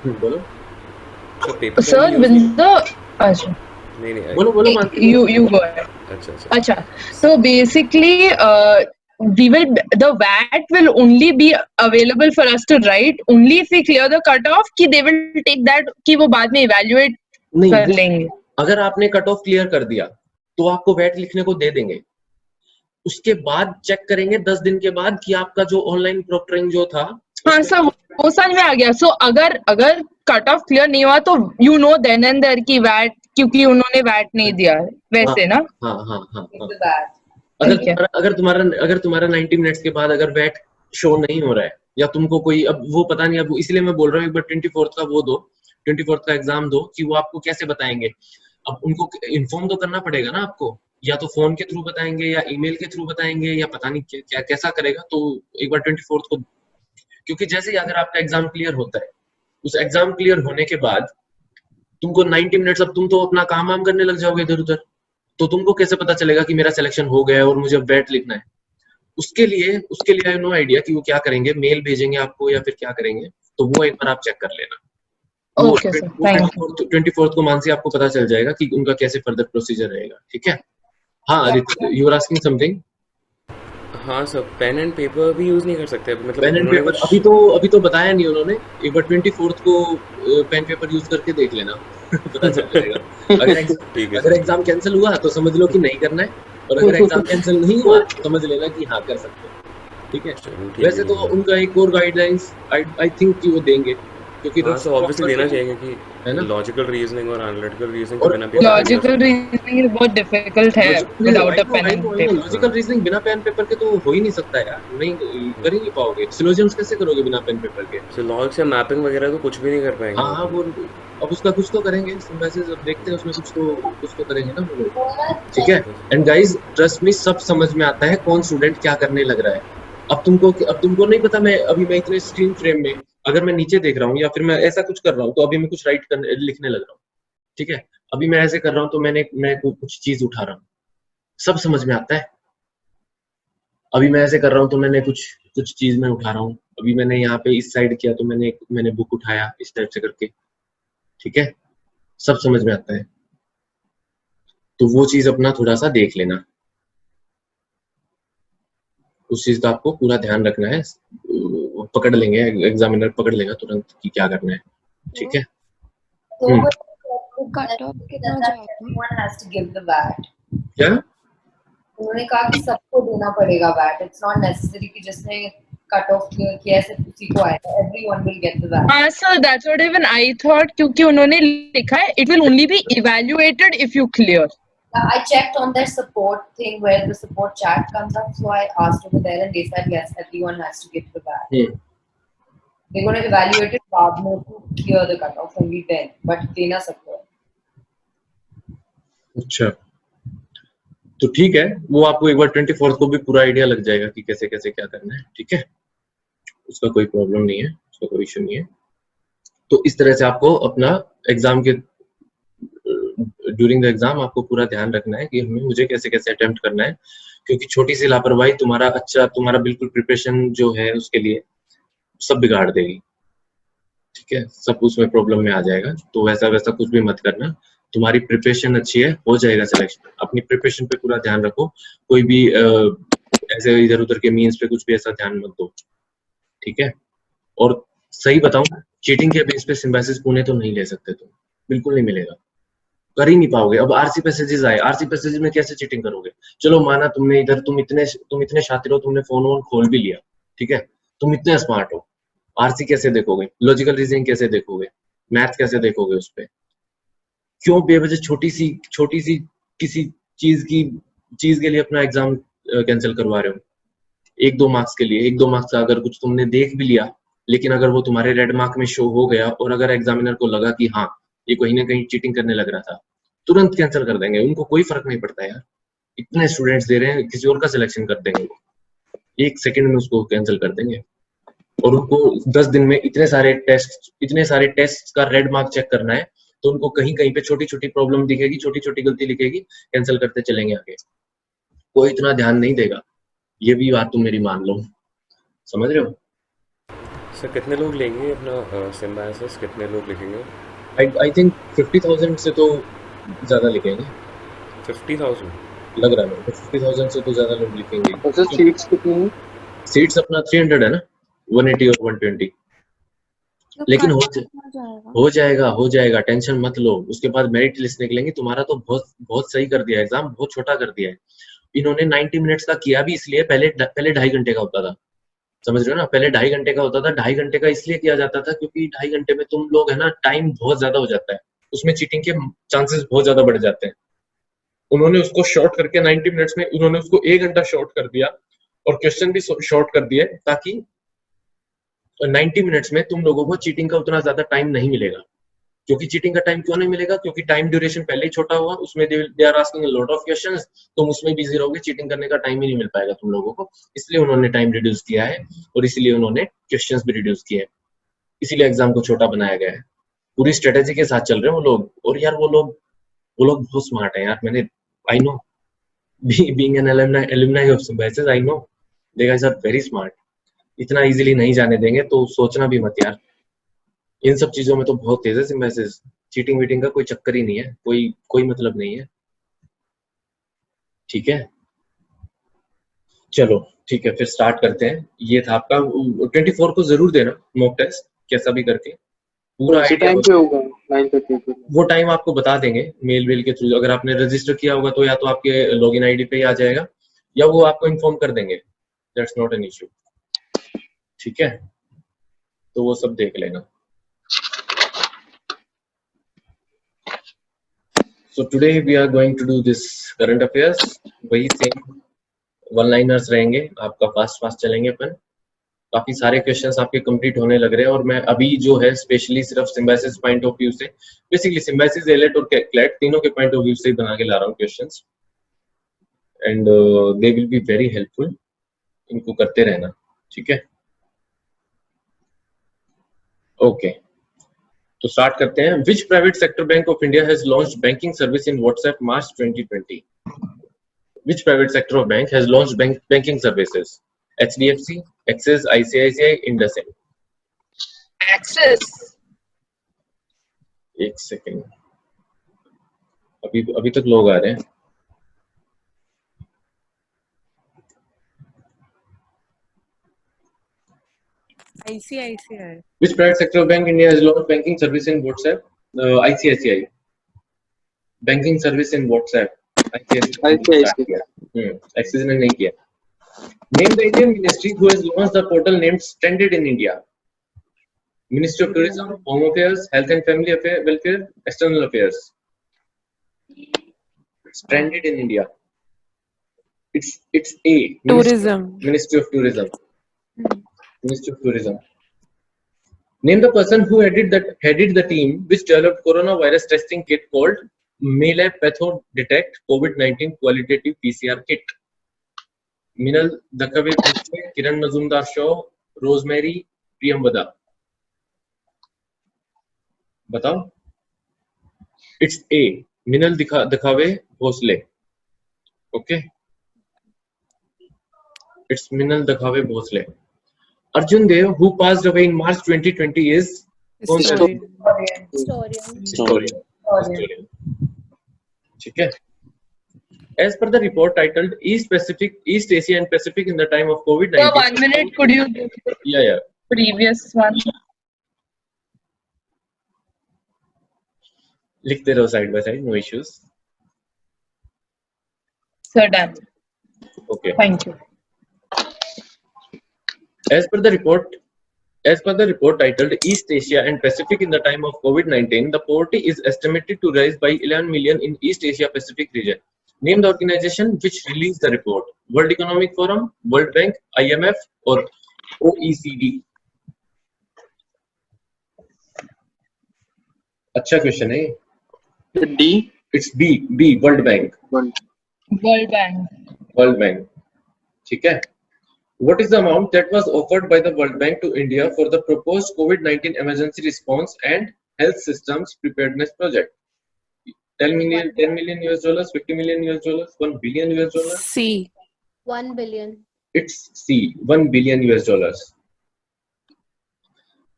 बोलो सर अच्छा नहीं बोलो you go ahead. अच्छा so basically the VAT will only be available for us to write only if we clear the cutoff, कि they will take that कि वो बाद में evaluate कर लेंगे। अगर आपने कट ऑफ क्लियर कर दिया तो आपको वेट लिखने को दे देंगे, उसके बाद चेक करेंगे 10 दिन के बाद कि आपका जो ऑनलाइन प्रोक्टरिंग जो था। हाँ सर, वो समझ में आ गया। सो अगर कट ऑफ क्लियर नहीं हुआ तो you know then and there की वैट, क्योंकि उन्होंने वैट नहीं दिया है वैसे ना। हाँ। अगर तुम्हारा 90 मिनट्स के बाद अगर वैट शो नहीं हो रहा है, या तुमको कोई, अब वो पता नहीं, अब इसलिए मैं बोल रहा हूँ एक बार 24 का वो दो, 24 का एग्जाम दो, कि वो आपको कैसे बताएंगे। अब उनको इन्फॉर्म तो करना पड़ेगा ना आपको, या तो फोन के थ्रू बताएंगे या ईमेल के थ्रू बताएंगे, या पता नहीं क्या कैसा करेगा। तो एक बार 24 को, क्योंकि जैसे ही अगर आपका एग्जाम क्लियर होता है, उस एग्जाम क्लियर होने के बाद तुमको 90 मिनट्स, अब तुम तो अपना काम वाम करने लग जाओगे इधर उधर, तो तुमको कैसे पता चलेगा कि मेरा सिलेक्शन हो गया है और मुझे वेट लिखना है। उसके लिए आई हैव नो आइडिया कि वो क्या करेंगे, मेल भेजेंगे आपको या फिर क्या करेंगे, तो वो एक बार आप चेक कर लेना। Okay sir, thank you. 24 को मानसी आपको पता चल जाएगा कि उनका कैसे फर्दर प्रोसीजर रहेगा, ठीक है। हाँ Aditya, you are asking something. हाँ सर, पेन एंड पेपर भी यूज नहीं कर सकते, मतलब पेन एंड पेपर अभी तो बताया नहीं उन्होंने। एक बार 24 को पेन पेपर यूज करके देख लेना पता चल जाएगा। अगर एग्जाम कैंसिल हुआ तो समझ लो कि नहीं करना है, और अगर एग्जाम कैंसिल नहीं हुआ तो समझ लेना कि हाँ कर सकते हो, ठीक है। वैसे तो उनका एक और गाइडलाइंस आई थिंक कि वो देंगे, क्योंकि ऑब्वियसली देना चाहिए कि लॉजिकल रीजनिंग और एनालिटिकल रीजनिंग बिना लॉजिकल रीजनिंग बहुत डिफिकल्ट है without a pen and paper. Logical reasoning बिना पेन पेपर के तो हो ही नहीं सकता यार, नहीं कर ही नहीं पाओगे। सिलोजियम्स कैसे करोगे बिना पेन पेपर के? सो लॉग से मैपिंग वगैरह तो कुछ भी नहीं कर पाएंगे। हां वो अब उसका कुछ तो करेंगे, सिंथेसिस अब देखते हैं, उसमें कुछ तो करेंगे ना वो लोग, ठीक है। एंड गाइस ट्रस्ट मी, सब समझ में आता है कौन स्टूडेंट क्या करने लग रहा है। अब तुमको नहीं पता, मैं इतने स्क्रीन फ्रेम में अगर मैं नीचे देख रहा हूँ या फिर मैं ऐसा कुछ कर रहा हूँ, तो अभी मैं कुछ लिखने लग रहा हूँ, ठीक है। अभी मैं ऐसे कर रहा हूँ तो मैं कुछ चीज उठा रहा हूँ, सब समझ में आता है। अभी मैं ऐसे कर रहा हूँ तो मैंने कुछ चीज में उठा रहा हूँ, अभी मैंने यहाँ पे इस साइड किया तो मैंने बुक उठाया इस टाइप से करके, ठीक है, सब समझ में आता है। तो वो चीज अपना थोड़ा सा देख लेना, उस चीज का आपको पूरा ध्यान रखना है। पकड़ लेंगे, एग्जामिनर पकड़ लेगा तुरंत कि क्या करना है, ठीक है। कट ऑफ कितना जाएगा? क्या उन्होंने कहा कि सबको देना पड़ेगा वैट, इट्स नॉट नेसेसरी कि जिसने कट ऑफ क्लियर किया है सिर्फ उसी को आएगा, everyone will get the wait. Sir that's what even I thought, क्योंकि उन्होंने लिखा है it will only be evaluated if you clear. I checked on their support thing where the support chat comes up, so I asked over there and they said yes, everyone has to get the wैट। They're going to evaluate it बाद में to clear the cut off only then, but देना सबको। अच्छा, तो ठीक है, वो आपको एक बार 24 को भी पूरा आइडिया लग जाएगा कि कैसे कैसे क्या करना है, ठीक है, उसका कोई प्रॉब्लम नहीं है, उसका कोई इशू नहीं है। तो इस तरह से आपको अपना एग्जाम के ड्यूरिंग द एग्जाम आपको पूरा ध्यान रखना है कि मुझे कैसे कैसे अटेम्प्ट करना है, क्योंकि छोटी सी लापरवाही तुम्हारा बिल्कुल प्रिपरेशन जो है उसके लिए सब बिगाड़ देगी, ठीक है, सब उसमें प्रॉब्लम में आ जाएगा। तो वैसा कुछ भी मत करना, तुम्हारी प्रिपरेशन अच्छी है, हो जाएगा सिलेक्शन। अपनी प्रिपरेशन पे पूरा ध्यान रखो, कोई भी ऐसे इधर उधर के मीन्स पे कुछ भी ऐसा ध्यान मत दो, ठीक है। और सही बताऊं, चीटिंग के बेस पे सिम्बायोसिस पुणे तो नहीं ले सकते तुम, बिल्कुल नहीं मिलेगा, कर ही नहीं पाओगे। अब आरसी पैसेजेस आए, आरसी पैसेजेस में कैसे चीटिंग करोगे? चलो माना तुमने इधर तुम इतने शातिर हो, तुमने फोन वोन खोल भी लिया, ठीक है, तुम इतने स्मार्ट हो, आरसी कैसे देखोगे? लॉजिकल रीजनिंग कैसे देखोगे? मैथ कैसे देखोगे उस पे? क्यों बेवजह छोटी सी किसी चीज के लिए अपना एग्जाम कैंसिल करवा रहे हो? 1-2 मार्क्स के लिए, 1-2 मार्क्स का अगर कुछ तुमने देख भी लिया, लेकिन अगर वो तुम्हारे रेड मार्क में शो हो गया और अगर एग्जामिनर को लगा कि हाँ ये कहीं ना कहीं चीटिंग करने लग रहा था, तुरंत कैंसिल कर देंगे, उनको कोई फर्क नहीं पड़ता यार। इतने स्टूडेंट्स दे रहे हैं, किसी और का सिलेक्शन कर देंगे, 1 सेकंड में उसको कैंसिल कर देंगे। और उनको 10 दिन में इतने सारे टेस्ट का रेड मार्क चेक करना है, तो उनको कहीं पे छोटी छोटी प्रॉब्लम दिखेगी, छोटी छोटी गलती लिखेगी, कैंसिल करते चलेंगे आगे, कोई इतना ध्यान नहीं देगा। ये भी बात तुम मेरी मान लो, समझ रहे हो? सर कितने लोग लेंगे अपना सिम्बायोसिस, कितने लोग लिखेंगे? आई थिंक 50,000 से तो ज्यादा लिखेंगे। 50,000 लग रहा है 50,000 से तो ज्यादा लोग लिखेंगे। अच्छा, सीट्स कितनी है? सीट्स अपना 300 है ना, 180 और 120, लेकिन हो जाएगा, टेंशन मत लो। उसके बाद मेरिट लिस्ट निकलेंगे, तुम्हारा तो बहुत सही कर दिया एग्जाम, बहुत छोटा कर दिया है इन्होंने। 90 मिनट्स का किया भी इसलिए, पहले 2.5 घंटे का होता था, समझ रहे हो ना, पहले 2.5 घंटे का होता था। 2.5 घंटे का इसलिए किया जाता था क्योंकि 2.5 घंटे में तुम लोग है ना, टाइम बहुत ज्यादा हो जाता है, उसमें चीटिंग के चांसेस बहुत ज्यादा बढ़ जाते हैं। उन्होंने उसको शॉर्ट करके 90 मिनट्स में उन्होंने उसको 1 घंटा शॉर्ट कर दिया और क्वेश्चन भी शॉर्ट कर दिए, ताकि 90 मिनट्स में तुम लोगों को चीटिंग का उतना ज्यादा टाइम नहीं मिलेगा। क्योंकि चीटिंग का टाइम क्यों नहीं मिलेगा? क्योंकि टाइम ड्यूरेशन पहले ही छोटा हुआ, उसमें they are asking a lot of questions, तुम उसमें बिजी रहोगे, चीटिंग करने का टाइम ही नहीं मिल पाएगा तुम लोगों को। इसलिए उन्होंने टाइम रिड्यूस किया है और इसीलिए उन्होंने क्वेश्चंस भी रिड्यूस किए हैं, इसीलिए एग्जाम को छोटा बनाया गया है। पूरी स्ट्रेटेजी के साथ चल रहे हैं वो लोग। और यार वो लोग बहुत स्मार्ट है यार, मैंने I know being an alumni of Symbiosis, I know they guys are very smart. इतना इजीली नहीं जाने देंगे, तो सोचना भी मत यार। इन सब चीजों में तो बहुत तेज है सिम्बायोसिस, चीटिंग वीटिंग का कोई चक्कर ही नहीं है, कोई मतलब नहीं है, ठीक है। चलो ठीक है, फिर स्टार्ट करते हैं। ये था आपका 24 को जरूर देना मॉक टेस्ट, कैसा भी करके पूरा टाइम पे होगा 9:30 पे। वो टाइम आपको बता देंगे मेल के थ्रू। अगर आपने रजिस्टर किया होगा तो या तो आपके लॉगिन आईडी पे ही आ जाएगा, या वो आपको इन्फॉर्म कर देंगे, दैट्स नॉट एन इश्यू, ठीक है। तो वो सब देख लेना। So today we are going to do this current affairs, वही सेम वन लाइनर्स रहेंगे, आपका फास्ट चलेंगे अपन। काफी सारे क्वेश्चंस आपके कंप्लीट होने लग रहे हैं, और मैं अभी जो है स्पेशली सिर्फ सिम्बायोसिस पॉइंट ऑफ व्यू से, बेसिकली सिम्बायोसिस, एलेट और क्लैट तीनों के पॉइंट ऑफ व्यू से बना के ला रहा हूँ questions, and they will be very helpful. इनको करते रहना, ठीक है। ओके, तो स्टार्ट करते हैं। Which private sector bank of India has launched banking service in WhatsApp March 2020? Which private sector of bank has launched banking services? HDFC, Axis, ICICI, IndusInd. Axis. एक सेकेंड, अभी तक लोग आ रहे हैं. ICICI. Which private sector bank India has launched banking service in WhatsApp? ICICI. Banking service in WhatsApp. ICICI. Axis ने नहीं किया. Name the Indian ministry who has launched the portal named Stranded in India. Ministry of Tourism, Home Affairs, Health and Family Welfare, External Affairs. Stranded in India. It's A. Tourism. Ministry of Tourism. Ministry of Tourism. Name the person who headed the team which developed coronavirus testing kit called Melee Patho Detect COVID-19 Qualitative PCR Kit. Minal Dakave, Kiran Mazumdar Shaw, Rosemary, Priyambada. बताओ. It's A. Minal Dakave Bhosle. Okay. It's Minal Dakave Bhosle. Arjun Dev, who passed away in March 2020, is historian. ठीक है. As per the report titled East Asia and Pacific in the time of COVID-19. 1 minute, could you do the Yeah. previous one? लिखते रहो side by side, no issues. Sir, done. Okay. Thank you. As per the report titled East Asia and Pacific in the time of COVID-19, the poverty is estimated to rise by 11 million in East Asia Pacific region. Name the organization which released the report. World Economic Forum, World Bank, IMF or OECD? अच्छा क्वेश्चन है. D. It's B. World Bank. World Bank. ठीक है. What is the amount that was offered by the World Bank to India for the proposed COVID-19 emergency response and health systems preparedness project? 10 million US dollars, 50 million US dollars, 1 billion US dollars? C. 1 billion. It's C. 1 billion US dollars.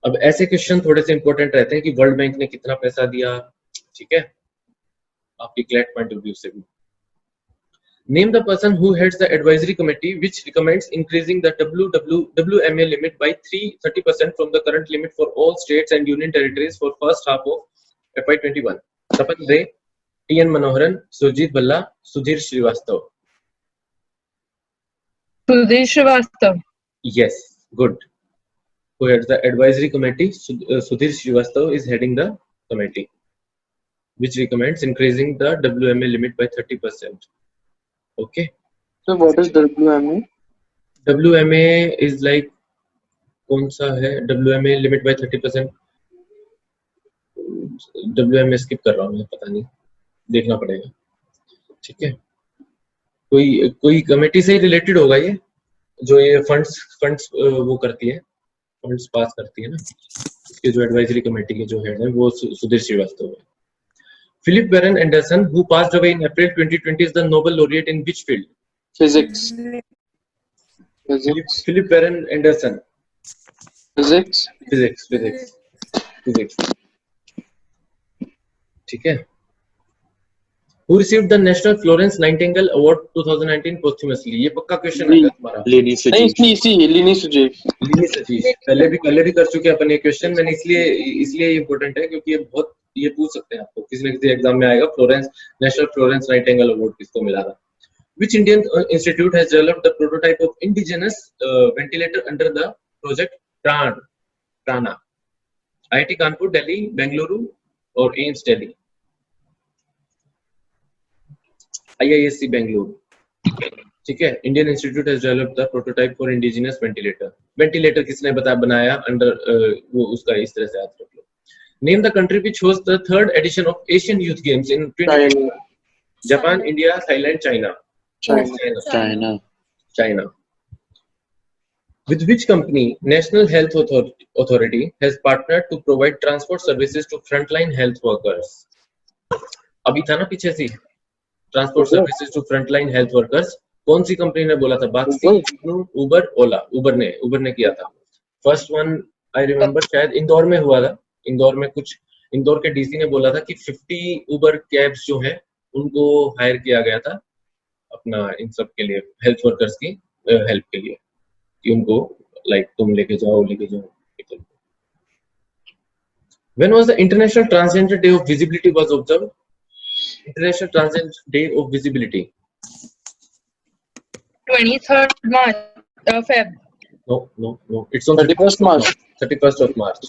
अब ऐसे क्वेश्चन थोड़े से इंपॉर्टेंट रहते हैं कि वर्ल्ड बैंक ने कितना पैसा दिया. ठीक है, आपकी क्लैट पॉइंट ऑफ व्यू से भी. Name the person who heads the advisory committee which recommends increasing the WMA limit by 30% from the current limit for all states and union territories for first half of FY21. Tapan Ray, T.N. Manoharan, Surjit Bhalla, Sudhir Srivastava. Sudhir Srivastava. Yes, good. Who heads the advisory committee? Sudhir Srivastava is heading the committee which recommends increasing the WMA limit by 30%. Okay. So what is WMA? WMA is like कौन सा है? WMA limit by 30%. WMA skip कर रहा हूँ मैं, पता नहीं, देखना पड़ेगा. ठीक है, कोई कमेटी से रिलेटेड होगा ये, जो ये फंड्स वो करती है, फंड्स पास करती है ना. इसके जो एडवाइजरी कमेटी के जो हेड है वो सुधीर श्रीवास्तव है. Philip Warren Anderson, who passed away in April 2020, is the Nobel laureate in which field? Physics. Philip Warren Anderson. Physics. ठीक है. Who received the National Florence Nightingale Award 2019 posthumously? ये पक्का क्वेश्चन है तुम्हारा. Lini Sujit. पहले भी कर चुके हैं अपन ये क्वेश्चन. मैंने इसलिए इम्पोर्टेंट है क्योंकि ये पूछ सकते हैं आपको, किसी न किसी एग्जाम में आएगा. नेशनल फ्लोरेंस नाइटिंगेल अवार्ड किसको मिला था? Which Indian institute has developed the prototype of indigenous ventilator under the project Prana? IIT Kanpur, Delhi, Bengaluru or AIIMS Delhi? IISc Bengaluru. ठीक है. Indian Institute has developed the prototype for indigenous ventilator. Ventilator किसने बनाया अंडर वो उसका इस तरह से याद रख लो. Name the country which hosts the third edition of Asian Youth Games in 2020. Japan, India, Thailand, China. With which company National Health Authority has partnered to provide transport services to frontline health workers? अभी था ना पीछे से transport services to frontline health workers. कौन सी कंपनी ने बोला था? बाक्सी, उबर, ओला। उबर ने किया था। फर्स्ट वन आई रिमेम्बर शायद इंदौर में हुआ था। इंदौर के डीसी ने बोला था कि 50 उबर कैब्स जो है उनको हायर किया गया था अपना इन सब के लिए, हेल्थ वर्कर्स की हेल्प के लिए, कि उनको लाइक तुम लेके जाओ। When was the International Transgender Day of Visibility was observed? International Transgender Day of Visibility. 23rd March, Feb. No. It's on 31st March. 31st of March.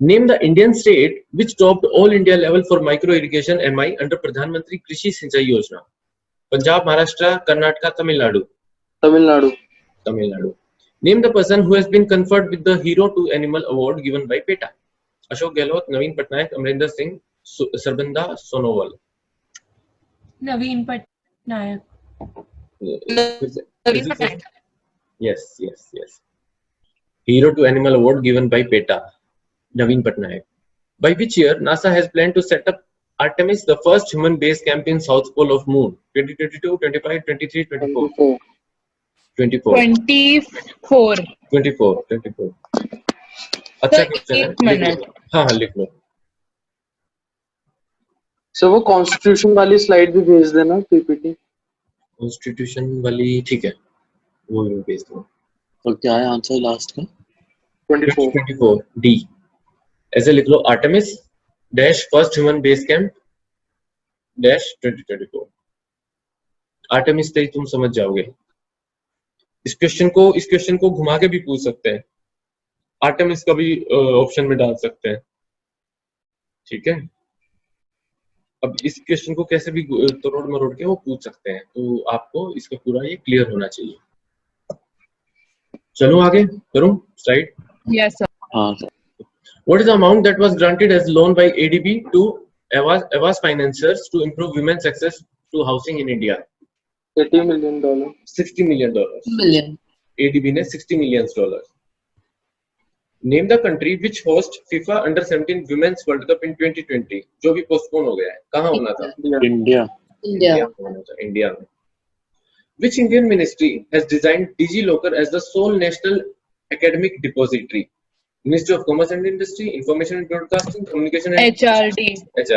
Name the Indian state which topped all India level for micro irrigation MI under Pradhan Mantri Krishi Sinchai Yojana. Punjab, Maharashtra, Karnataka, Tamil Nadu. Name the person who has been conferred with the Hero to Animal Award given by PETA. Ashok Gehlot, Naveen Patnaik, Amrinder Singh, Sarbanda Sonowal. Naveen Patnaik. Yes. Hero to Animal Award given by PETA, Naveen Patnaik. By which year NASA has planned to set up Artemis, the first human base camp in South Pole of Moon? 2022, 25, 23, 24. 24. 24. अच्छा क्वेश्चन है, हाँ लिख लो। सर वो कॉन्स्टिट्यूशन वाली स्लाइड भी भेज देना पीपीटी। कॉन्स्टिट्यूशन वाली ठीक है, वो भी भेज दो। और क्या है आंसर लास्ट का? 24 डी। ऐसे लिख लो, Artemis dash first human base camp dash 2024। Artemis से ही तुम समझ जाओगे। इस क्वेश्चन को घुमा के भी पूछ सकते हैं, आर्टेमिस का भी ऑप्शन में डाल सकते हैं, ठीक है। अब इस क्वेश्चन को कैसे भी तोड़ मरोड़ के वो पूछ सकते हैं, तो आपको इसका पूरा ये क्लियर होना चाहिए। चलो आगे करूं स्लाइड। Yes, sir. हाँ sir. What is the amount that was granted as loan by ADB to Aavas financiers to improve women's access to housing in India? $80 million. $60 million. Million. ADB ने $60 million. Name the country which host FIFA Under-17 Women's World Cup in 2020, जो भी पोस्टपोन हो गया है। कहाँ होना था? इंडिया में। Which Indian ministry has designed DigiLocker as the sole national academic depository? Ministry of Commerce and Industry, Information and Broadcasting, Communication and HRD. Yes,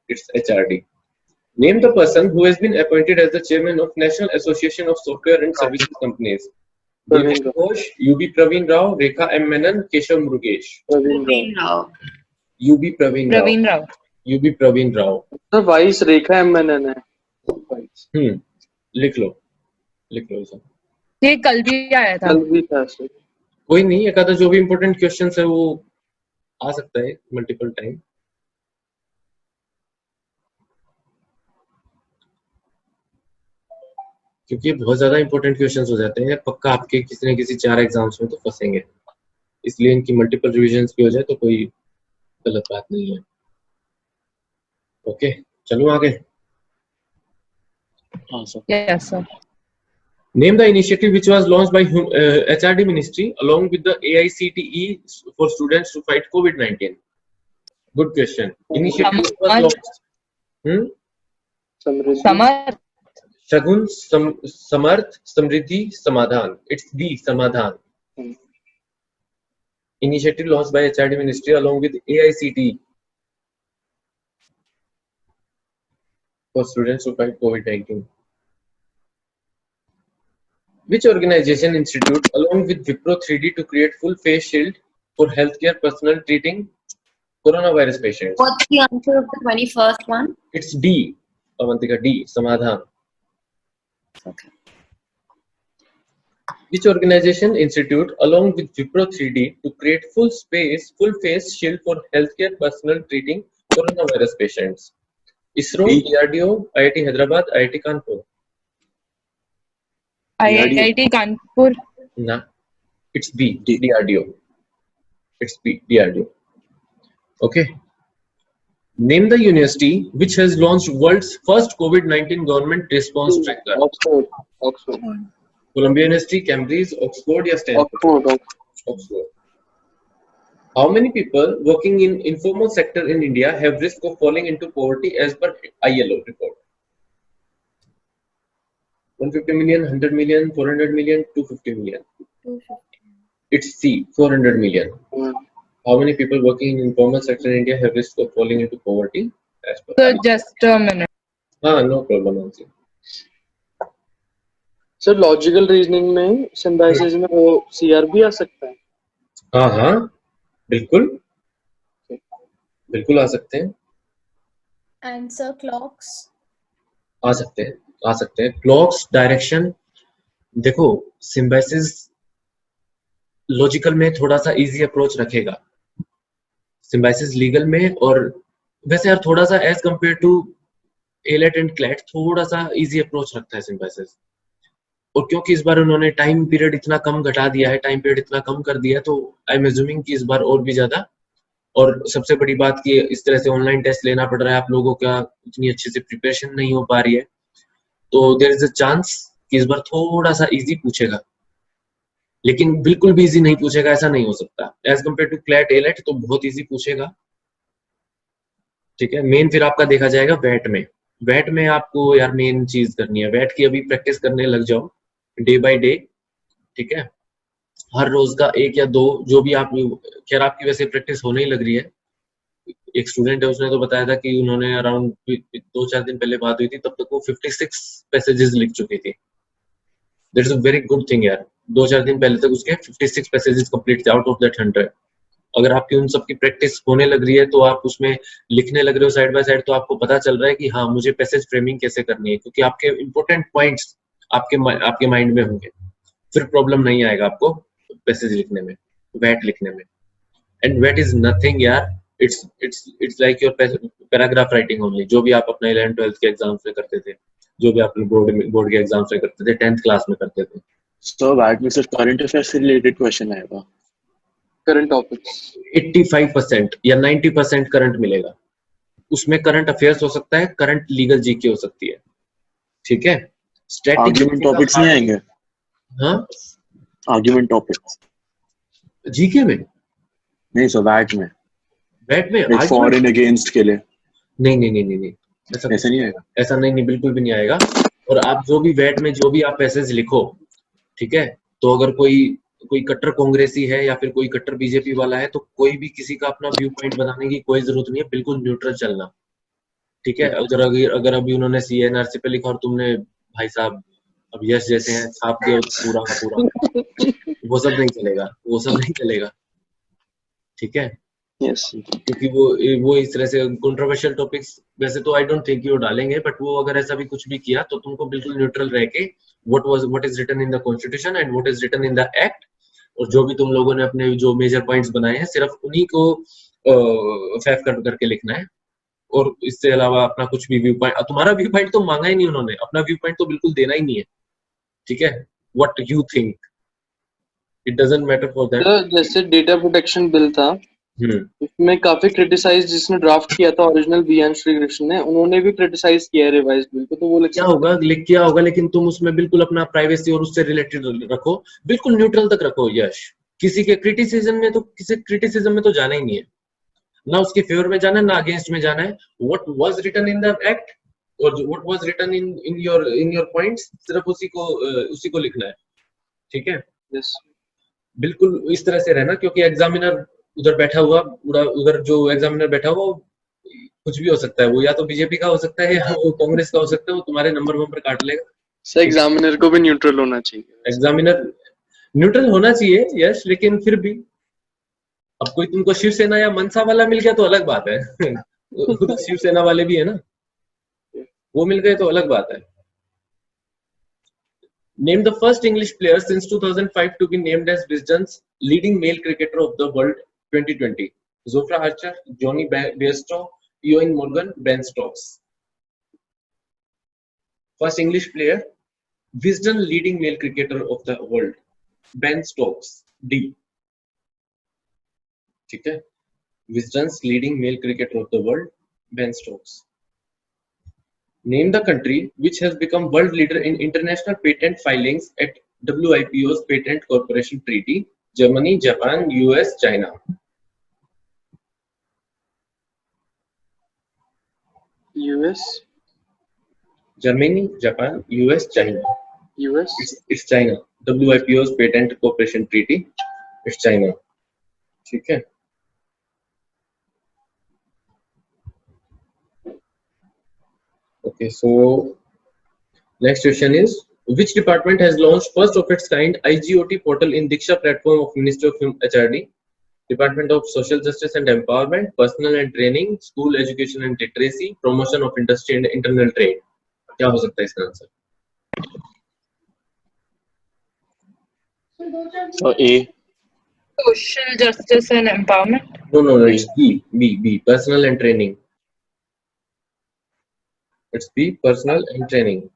it's HRD. Name the person who has been appointed as the chairman of National Association of Software and Services Companies. Dinesh Ghosh, UB Praveen Rao, Rekha M. Menon, Keshav Murugesh. UB Praveen Rao. Sir vice Rekha M Menon है। लिख लो इसे। ये कल भी आया था। कल भी था सर। कोई नहीं, एक आधा जो भी इम्पोर्टेंट क्वेश्चंस है वो आ सकता है मल्टीपल टाइम। क्योंकि बहुत ज्यादा इंपॉर्टेंट क्वेश्चंस हो जाते हैं, पक्का आपके किसी न किसी 4 एग्जाम्स में तो फंसेंगे, इसलिए इनकी मल्टीपल रिविजन्स भी हो जाए तो कोई गलत बात नहीं है। ओके चलो आगे। हाँ sir. Yes, sir. Name the initiative which was launched by HRD Ministry along with the AICTE for students to fight COVID-19. Good question. Initiative was launched. Samarth. Shagun, Samarth, Samriddhi, Samadhan. It's the Samadhan. Initiative launched by HRD Ministry along with AICTE for students to fight COVID-19. Which organization institute along with Wipro 3D to create full face shield for healthcare personnel treating coronavirus patients? What's the answer of the 21st one? It's D. Avantika, D. Samadhan. Okay. Which organization institute along with Wipro 3D to create full face shield for healthcare personnel treating coronavirus patients? ISRO, DRDO, IIT Hyderabad, IIT Kanpur. IIT Kanpur. Nah, it's B. DRDO. It's B. DRDO. Okay. Name the university which has launched world's first COVID-19 government response tracker. Oxford. Columbia University, Cambridge, Oxford या Stanford? Oxford. How many people working in informal sector in India have risk of falling into poverty as per ILO report? 150 million, 100 million, 400 million, 250 million. 250. It's C, 400 million. Hmm. How many people working in informal sector in India have risk of falling into poverty? As per So just a minute. no problem, Nancy. Sir logical reasoning में सिंथेसिस में वो सीआर भी आ सकता है. हाँ, बिल्कुल आ सकते हैं. And sir, clocks. आ सकते हैं. Clocks, direction. देखो, सिम्बाइसिस लॉजिकल में थोड़ा सा इजी अप्रोच रखेगा, सिम्बाइसिस लीगल में, और वैसे यार थोड़ा सा as compare to AILET and CLAT थोड़ा सा इजी अप्रोच रखता है सिम्बाइसिस. और क्योंकि इस बार उन्होंने टाइम पीरियड इतना कम घटा दिया है, टाइम पीरियड इतना कम कर दिया है, तो आई एम अज्यूमिंग कि इस बार और भी ज्यादा. और सबसे बड़ी बात कि इस तरह से ऑनलाइन टेस्ट लेना पड़ रहा है आप लोगों का, इतनी अच्छे से प्रिपरेशन नहीं हो पा रही है, तो देयर इज अ चांस कि इस बार थोड़ा सा इजी पूछेगा, लेकिन बिल्कुल भी इजी नहीं पूछेगा, ऐसा नहीं हो सकता. As compare to CLAT AILET तो बहुत इजी पूछेगा. ठीक है. मेन फिर आपका देखा जाएगा वैट में. वैट में आपको यार मेन चीज करनी है, वैट की अभी प्रैक्टिस करने लग जाओ डे बाय डे. ठीक है. हर रोज का 1 या 2 जो भी आप, खैर आपकी वैसे प्रैक्टिस होने ही लग रही है. एक स्टूडेंट है, उसने तो बताया था कि उन्होंने अराउंड 2-4 दिन पहले बात हुई थी, तब तक वो 56 पैसेजेस लिख चुकी थी. That's a very good thing यार. 2-4 दिन पहले तक उसके 56 पैसेजेस कंप्लीट थे आउट ऑफ दैट 100. अगर आपकी उन सब की प्रैक्टिस होने लग रही है तो आप उसमें लिखने लग रहे हो साइड बाय साइड, तो आपको पता चल रहा है कि हाँ मुझे पैसेज फ्रेमिंग कैसे करनी है, क्योंकि आपके इंपॉर्टेंट पॉइंट्स आपके माइंड में होंगे. फिर प्रॉब्लम नहीं आएगा आपको पैसेज लिखने में, वैट लिखने में. एंड वैट इज नथिंग यार, it's like your paragraph writing only. जो भी आप अपना 11th 12th के एग्जाम्स में करते थे, जो भी आप बोर्ड के एग्जाम्स में करते थे, 10th क्लास में करते थे. So वैट में सिर्फ करंट अफेयर्स से रिलेटेड क्वेश्चन आएगा. करंट टॉपिक्स 85% या 90% करंट मिलेगा. उसमें करंट अफेयर्स हो सकता है, करंट लीगल जीके हो सकती है. ठीक है. आर्गुमेंट टॉपिक्स नहीं आएंगे. हाँ, आर्गुमेंट टॉपिक्स जीके में नहीं, सो वैट में आज फॉर एंड अगेंस्ट के लिए नहीं, ऐसा नहीं आएगा. ऐसा नहीं, बिल्कुल भी नहीं आएगा. और आप जो भी वैट में जो भी आप पैसेज लिखो, ठीक है, तो अगर कोई कट्टर कांग्रेसी है या फिर कोई कट्टर बीजेपी वाला है, तो कोई भी किसी का अपना व्यू पॉइंट बनाने की कोई जरूरत नहीं है, बिल्कुल न्यूट्रल चलना. ठीक है. अगर अभी उन्होंने सीएनआरसी पे लिखा और तुमने भाई साहब अब यश जैसे हैं छाप दिया पूरा का पूरा, वो सब नहीं चलेगा. ठीक है. यस. क्योंकि वो इस तरह से कंट्रोवर्शियल टॉपिक्स वैसे तो आई डोंट थिंक यू डालेंगे, बट वो अगर ऐसा भी कुछ भी किया तो तुमको बिल्कुल न्यूट्रल रह के what is written in the constitution and what is written in the act, और जो भी तुम लोगों ने अपने जो मेजर पॉइंट्स बनाए हैं सिर्फ उन्हीं को फैफ करके लिखना है. और इससे अलावा अपना कुछ भी व्यू पॉइंट, तुम्हारा व्यू पॉइंट तो मांगा ही नहीं उन्होंने, अपना व्यू पॉइंट तो बिल्कुल देना ही नहीं है. ठीक है. What you think, it doesn't matter for that. जैसे डेटा प्रोटेक्शन बिल था, उसमें काफी क्रिटिसाइज जिसने ड्राफ्ट किया था ओरिजिनल बीएन श्री कृष्ण ने, उन्होंने भी क्रिटिसाइज किया है रिवाइज बिल को, तो वो क्या होगा, लेकिन तुम उसमें बिल्कुल अपना प्राइवेसी और उससे रिलेटेड रखो, बिल्कुल न्यूट्रल तक रखो. यश, किसी के क्रिटिसिज्म में तो जाना ही नहीं है, ना उसके फेवर में जाना है ना अगेंस्ट में जाना है. What was written in the act और what was written in your points, सिर्फ उसी को लिखना है. ठीक है. बिल्कुल इस तरह से रहना, क्योंकि एग्जामिनर उधर बैठा हुआ, उधर जो एग्जामिनर बैठा हुआ कुछ भी हो सकता है, वो या तो बीजेपी का हो सकता है या वो कांग्रेस का हो सकता है, वो तुम्हारे नंबर काट लेगा. सर एग्जामिनर को भी न्यूट्रल होना चाहिए. एग्जामिनर न्यूट्रल होना चाहिए, यस, लेकिन फिर भी अब कोई तुमको शिवसेना या मनसा वाला मिल गया तो अलग बात है. शिवसेना वाले भी है ना, वो मिल गए तो अलग बात है. Name the first English player since 2005 to be named as Wisden's leading male cricketer of the world 2020. Zofra Archer, Johnny Bairstow, Eoin Morgan, Ben Stokes. First English player, Wisden leading male cricketer of the world, Ben Stokes. D. ठीक है. Wisden's leading male cricketer of the world, Ben Stokes. Name the country which has become world leader in international patent filings at WIPO's Patent Corporation Treaty. Germany, Japan, US, China. US. Germany, Japan, US, China. US. It's China. WIPO's Patent Cooperation Treaty. It's China. ठीक है. Okay, so next question is, which department has launched first of its kind IGOT portal in Diksha platform of Ministry of HRD? Department of Social Justice and Empowerment, Personnel and Training, School Education and Literacy, Promotion of Industry and Internal Trade. क्या हो सकता है इसका answer? So A. Social Justice and Empowerment. No, it's B. Personnel and Training. It's B. Personnel and Training.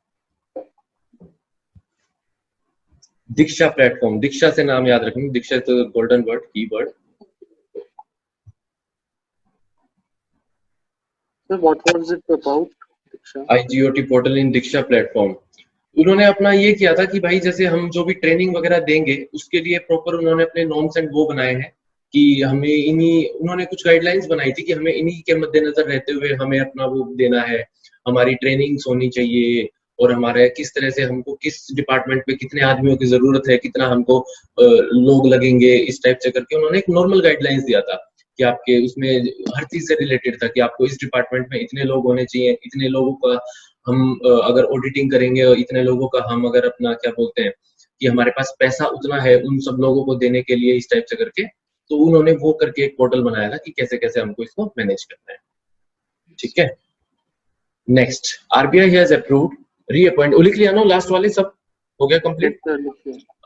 Diksha platform. Diksha से नाम याद रखेंगे. Diksha is the golden word, key word. So what was it about? Diksha? IGOT portal in Diksha platform. उन्होंने अपना ये किया था कि भाई जैसे हम जो भी ट्रेनिंग वगैरह देंगे उसके लिए प्रॉपर उन्होंने अपने नॉर्म्स एंड वो बनाए हैं कि हमें उन्होंने कुछ गाइडलाइंस बनाई थी कि हमें इन्हीं के मद्देनजर रहते हुए हमें अपना वो देना है, हमारी ट्रेनिंग्स होनी चाहिए और हमारे किस तरह से हमको किस डिपार्टमेंट में कितने आदमियों की जरूरत है, कितना हमको लोग लगेंगे, इस टाइप से करके उन्होंने एक नॉर्मल गाइडलाइंस दिया था कि आपके उसमें हर चीज से रिलेटेड था कि आपको इस डिपार्टमेंट में इतने लोग होने चाहिए, इतने लोगों का हम अगर ऑडिटिंग करेंगे और इतने लोगों का हम अगर अपना क्या बोलते हैं कि हमारे पास पैसा उतना है उन सब लोगों को देने के लिए, इस टाइप से करके तो उन्होंने वो करके एक पोर्टल बनाया था कि कैसे कैसे हमको इसको मैनेज करना है. ठीक है. Next, RBI has approved reappoint. लिख लिया ना लास्ट वाले सब हो गया complete.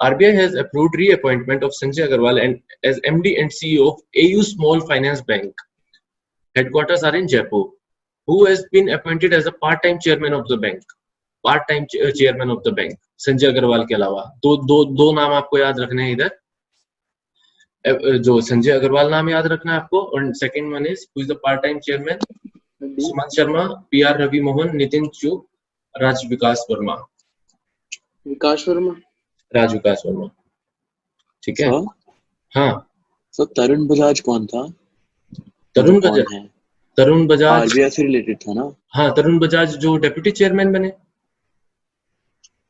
RBI has approved reappointment of Sanjay Agarwal as MD and CEO of AU Small Finance Bank. Headquarters are in Jaipur. Who has been appointed as a part-time chairman of the bank? Part-time chairman of the bank. Sanjay Agarwal के अलावा दो नाम आपको याद रखने हैं इधर. जो संजय अग्रवाल नाम याद रखना है आपको और second one is who is the part time chairman? Sumant Sharma, PR Ravi Mohan, Nitin Chugh, Raj Vikas Verma. Raj Vikas Verma. ठीक है. हाँ. So तरुण बजाज कौन था? तरुण बजाज RBI से रिलेटेड था ना? हाँ, तरुण बजाज जो डेप्यूटी चेयरमैन बने,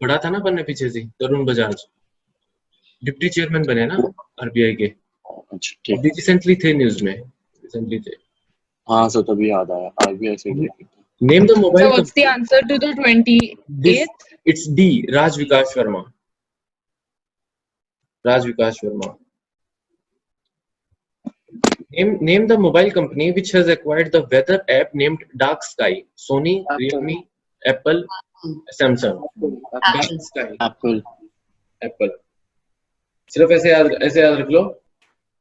पढ़ा था ना बनने पीछे से. तरुण बजाज डिप्टी चेयरमैन बने ना RBI के. अच्छा ठीक. अभी रिसेंटली थे न्यूज में, रिसेंटली थे. हाँ सो तभी याद आया RBI से related. Name the mobile. So what's the answer to the 28th? It's D. Raj Vikas Verma. Raj Vikas Verma. Name the mobile company which has acquired the weather app named Dark Sky. Sony, Realme, Apple, Samsung. Dark Sky. Apple. सिर्फ ऐसे याद रख लो.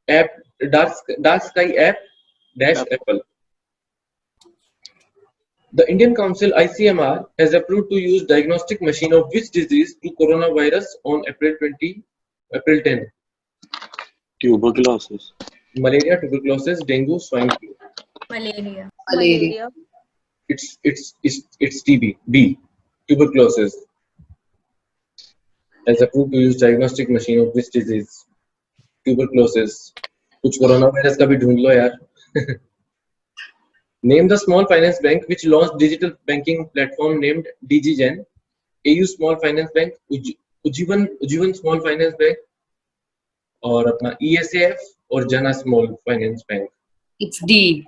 App Dark Sky app dash Apple. The Indian Council ICMR has approved to use diagnostic machine of which disease to coronavirus on April 10. Tuberculosis. Malaria, tuberculosis, dengue, swine flu. Malaria. It's TB. B. Tuberculosis. Has approved to use diagnostic machine of which disease? Tuberculosis. कुछ कोरोना वायरस का भी ढूंढ लो यार. Name the small finance bank which launched digital banking platform named DigiGen. AU Small Finance Bank, Ujjivan Small Finance Bank, और अपना ESAF और Jana Small Finance Bank. It's D.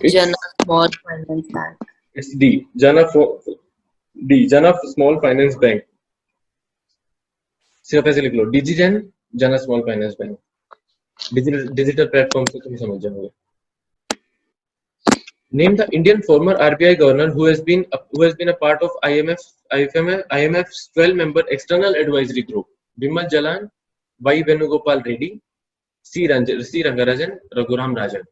Jana Small Finance Bank. It's D. Jana Small Finance Bank. सिर्फ ऐसे लिख लो. DigiGen, Jana Small Finance Bank. Digital platform से तुम समझ जाओगे. Name the Indian former RBI governor who has been a part of IMF's 12-member external advisory group. Bimal Jalan, Y. Venugopal Reddy, C. Rangarajan, Raghuram Rajan.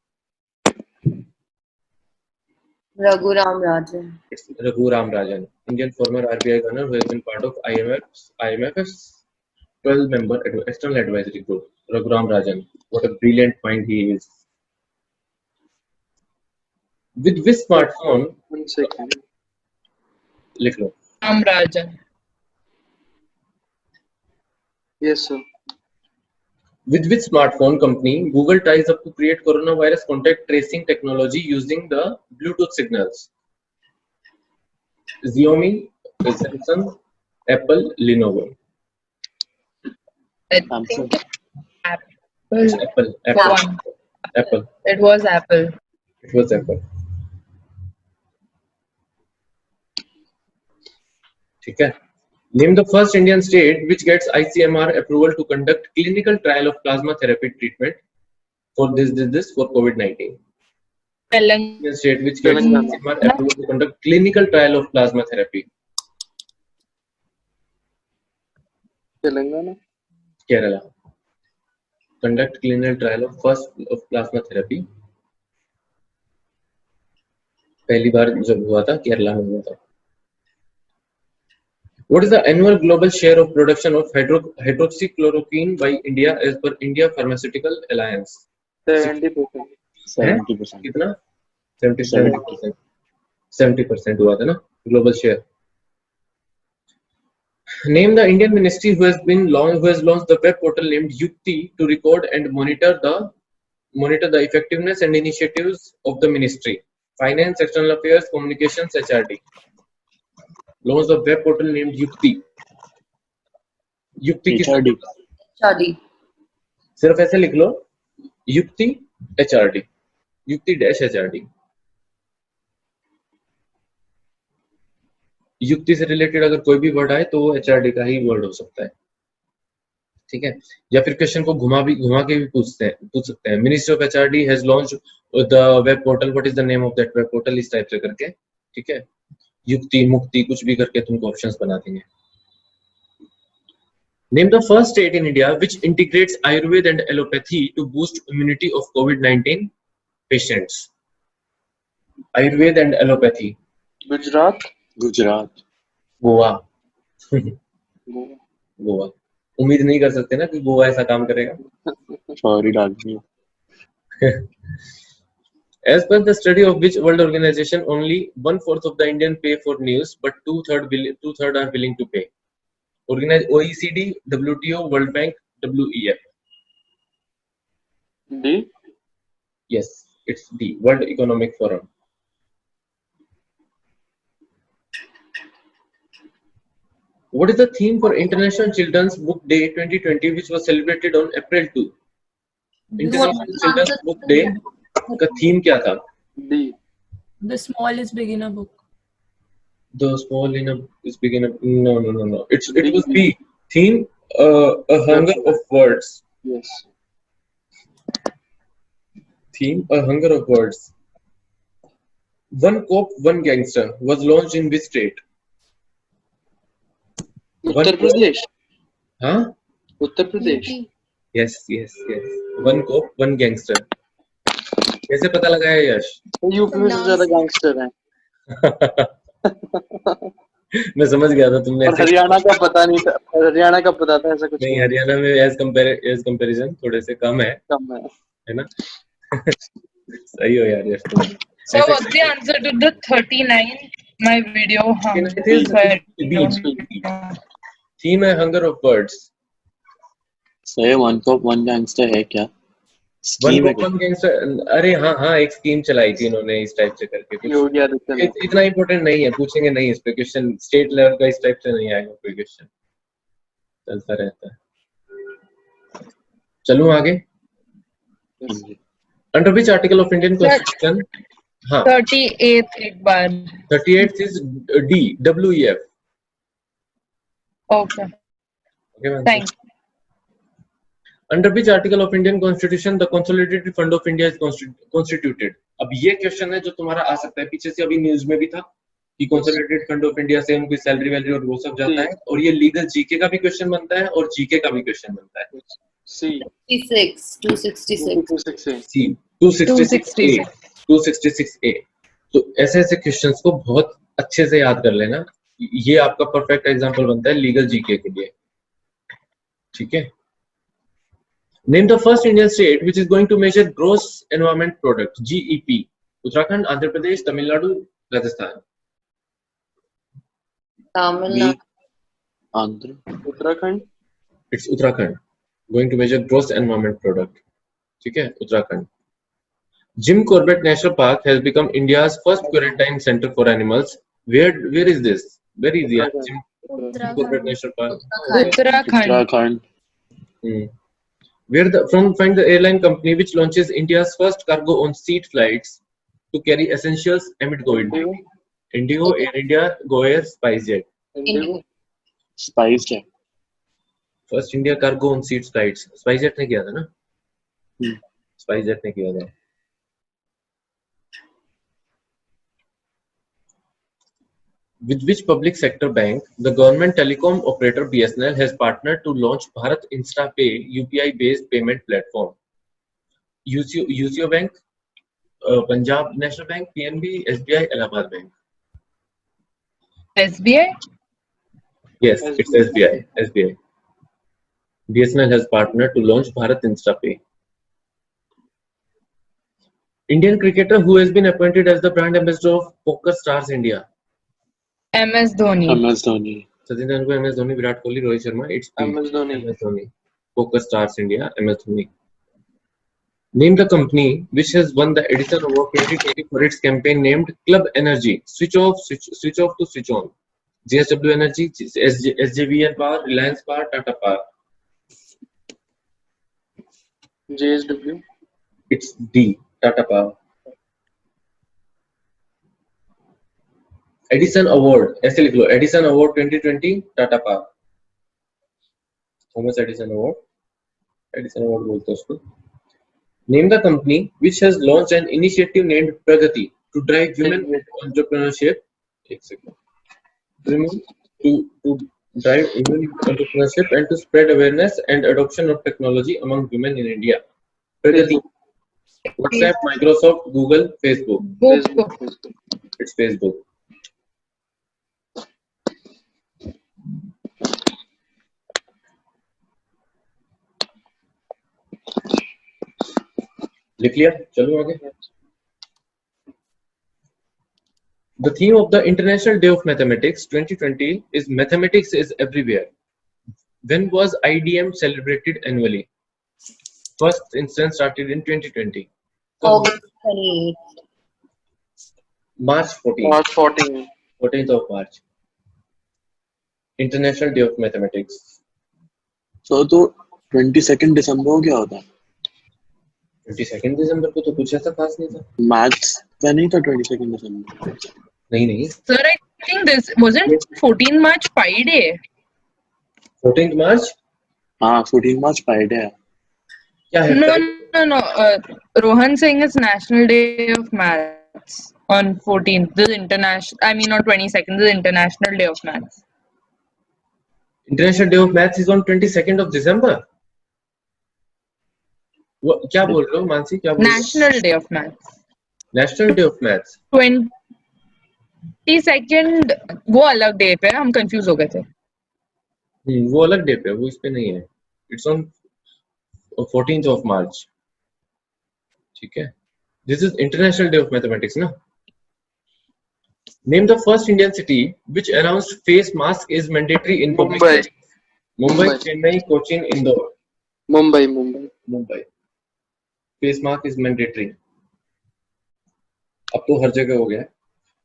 Raghuram Rajan. It's Raghuram Rajan, Indian former RBI governor who has been part of IMF's 12-member external advisory group. Raghuram Rajan. What a brilliant mind he is. With which smartphone? 1 second. लिख लो. Rajan. Yes, sir. With which smartphone company Google ties up to create coronavirus contact tracing technology using the Bluetooth signals? Xiaomi, Samsung, Apple, Lenovo. I Samsung. think Apple. Apple. One. Apple. It was Apple. It was Apple. ठीक है. Name the first Indian state which gets ICMR approval to conduct clinical trial of plasma therapy treatment for this for COVID-19. Indian state which gets ICMR approval to conduct clinical trial of plasma therapy. Telangana. Kerala. Conduct clinical trial of plasma therapy. पहली बार जब हुआ था केरला में हुआ था. What is the annual global share of production of hydroxychloroquine by India as per India Pharmaceutical Alliance? 70%. 70%. कितना? 70%. 70% हुआ था ना global share. Name the Indian ministry who has launched the web portal named Yukti to record and monitor the effectiveness and initiatives of the ministry. Finance, External Affairs, Communications, HRD. Launched the web portal named Yukti. Yukti किस? HRD. सिर्फ ऐसे लिख लो युक्ति HRD. युक्ति डैश HRD. युक्ति से रिलेटेड अगर कोई भी वर्ड आए तो वो HRD का ही वर्ड हो सकता है. ठीक है. या फिर क्वेश्चन को घुमा के भी पूछ सकते हैं. Ministry of HRD has launched the web portal. What is the name of that web portal? इस टाइप से करके. ठीक है. युक्ति मुक्ति कुछ भी करके तुमको ऑप्शंस बना देंगे. Name the first state in India which integrates Ayurveda and allopathy to boost immunity of COVID-19 patients. Ayurveda and allopathy. Gujarat. Goa. Goa. उम्मीद नहीं कर सकते ना कि गोवा ऐसा काम करेगा. सॉरी डाल दिया. As per the study of which world organization, only 1/4 of the Indian pay for news, but 2/3 are willing to pay. OECD, WTO, World Bank, WEF. D. Yes, it's D. World Economic Forum. What is the theme for International Children's Book Day 2020, which was celebrated on April 2? International Children's Book Day का थीम क्या था? D. The smallest beginner book. The small is beginner. No. It was B. Theme a hunger of words. Yes. Theme a hunger of words. One cop, one gangster was launched in which state? Uttar Pradesh. हाँ? Uttar Pradesh. Yes. One cop, one gangster. कैसे पता लगा है यश? यूपी में सबसे ज्यादा गैंगस्टर हैं. मैं समझ गया था तुमने. हरियाणा का पता नहीं था. हरियाणा का पता था ऐसा कुछ नहीं. हरियाणा में एज कंपैरिजन थोड़े से कम है ना. सही हो यार यश. So what's the answer to the 39? My video. Theme है hunger of words. सही. वन कॉप वन गैंगस्टर है क्या? One gangster. अरे हाँ एक स्कीम चलाई थी इन्होंने इस टाइप से करके. इतना इम्पोर्टेंट नहीं है. पूछेंगे नहीं इस पे क्वेश्चन. स्टेट लेवल का इस टाइप से नहीं आएगा कोई क्वेश्चन. चलता रहता है. चलूं आगे. Under which article of Indian constitution? हाँ 38 एक बार. 38 is D. WEF. Okay. Thanks. Under which article of Indian Constitution the Consolidated Fund of India is constituted? अब ये क्वेश्चन है जो तुम्हारा आ सकता है. पीछे से अभी न्यूज में भी था कि Consolidated Fund of India से उनकी सैलरी वैलरी और वो सब जाता है. और ये लीगल जीके का भी क्वेश्चन बनता है और जीके का भी क्वेश्चन बनता है. C. 266. C. 266A. तो ऐसे क्वेश्चंस को बहुत अच्छे से याद कर लेना. ये आपका परफेक्ट एग्जांपल बनता है लीगल जीके के लिए. ठीक है. Name the first Indian state which is going to measure gross environment product (GEP). Uttarakhand, Andhra Pradesh, Tamil Nadu, Rajasthan. Tamil Nadu. Andhra. Uttarakhand. It's Uttarakhand. Going to measure gross environment product. ठीक है. Uttarakhand. Jim Corbett National Park has become India's first quarantine center for animals. Where is this? Where is the Incorporated National Park. Uttarakhand. Uttarakhand. Find the airline company which launches India's first cargo on seat flights to carry essentials amid COVID-19. Indigo, Air India, Go Air, SpiceJet. Indigo. SpiceJet. First India cargo on seat flights. SpiceJet ने किया था ना? SpiceJet ने किया था. With which public sector bank the government telecom operator BSNL has partnered to launch Bharat InstaPay UPI-based payment platform? UCO Bank, Punjab National Bank, PNB, SBI, Allahabad Bank. SBI? Yes, it's SBI. SBI. BSNL has partnered to launch Bharat InstaPay. Indian cricketer who has been appointed as the brand ambassador of Poker Stars India. MS Dhoni. MS Dhoni. Sachin Tendulkar, MS Dhoni, Virat Kohli, Rohit Sharma. It's MS Dhoni. MS Dhoni. Poker Stars India, MS Dhoni. Name the company which has won the Edison Award 2020 for its campaign named Club Energy. Switch off to switch on. JSW Energy, SJVN Power, Reliance Power, Tata Power. JSW. It's D. Tata Power. Edison Award, ऐसे लिख लो, Edison Award 2020, Tata Power. Thomas Edison Award. Edison Award बोलते हैं उसको. Name the company which has launched an initiative named Pragati to drive women entrepreneurship. एक second. To drive women entrepreneurship and to spread awareness and adoption of technology among women in India. Pragati. WhatsApp, Microsoft, Google, Facebook. It's Facebook. लिख लिया, चलो आगे. The theme of the International Day of Mathematics 2020 is Mathematics is Everywhere. When was IDM celebrated annually? First instance started in 2020. August 28th. March 14th. March 14. 14th of March. International Day of Mathematics. So तो 22nd December को क्या होता है? 22nd December को तो कुछ ऐसा खास नहीं था. Maths का नहीं था 22nd December. नहीं. Sir, I think this wasn't 14 March Pi Day. 14th March? हाँ, 14 March Pi Day है. क्या है? No. Rohan saying it's National Day of Maths on 14th. This is international. I mean, on 22nd. This is International Day of Maths. International Day of Maths is on 22nd of December. क्या बोल रहे हो मानसी? क्या बोल रहे हो? National Day of Maths. National Day of Maths. 22nd वो अलग डे पे, हम कंफ्यूज हो गए थे. वो अलग डे पे, वो इस पे नहीं है. It's on 14th of March. ठीक है. This is International Day of Mathematics, ना? Name the first Indian city which announced face mask is mandatory in public places. Mumbai, Chennai, Cochin, Indore. Mumbai. Face mask is mandatory. अब तो हर जगह हो गया.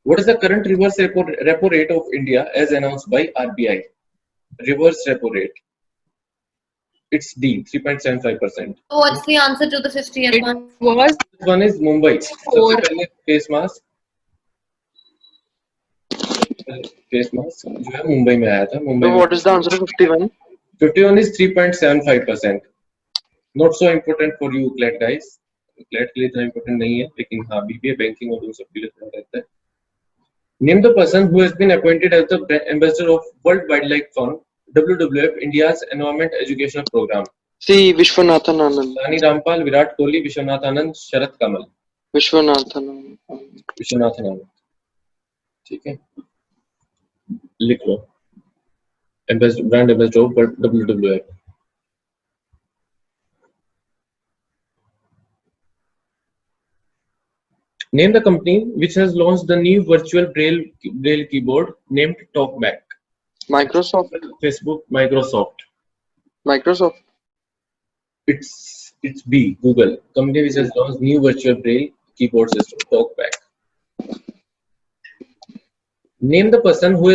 What is the current reverse repo rate of India as announced by RBI? Reverse repo rate. It's D, 3.75%. So what's the answer to the 50th one? Was One is Mumbai. सबसे पहले face mask जो है मुंबई में आया था. Mumbai. So what is the answer to 51? 51 is 3.75%. Not so important for you, CLAT guys. CLAT के लिए इतना important नहीं है, लेकिन हाँ BBA बैंकिंग और उन सब के लिए थोड़ा रहता है. Name the person who has been appointed as the ambassador of World Wildlife Fund WWF India's Environment Educational Program. C. Vishwanathan Anand. Rani Rampal, Virat Kohli, Vishwanath Anand, Sharat Kamal. Vishwanathan Anand. ठीक है, लिख लो. Brand ambassador of WWF. Name the company which has launched the new virtual braille keyboard named TalkBack. Microsoft. Facebook, Microsoft. It's B. Google. Company which has launched new virtual braille keyboard system TalkBack. Name the person who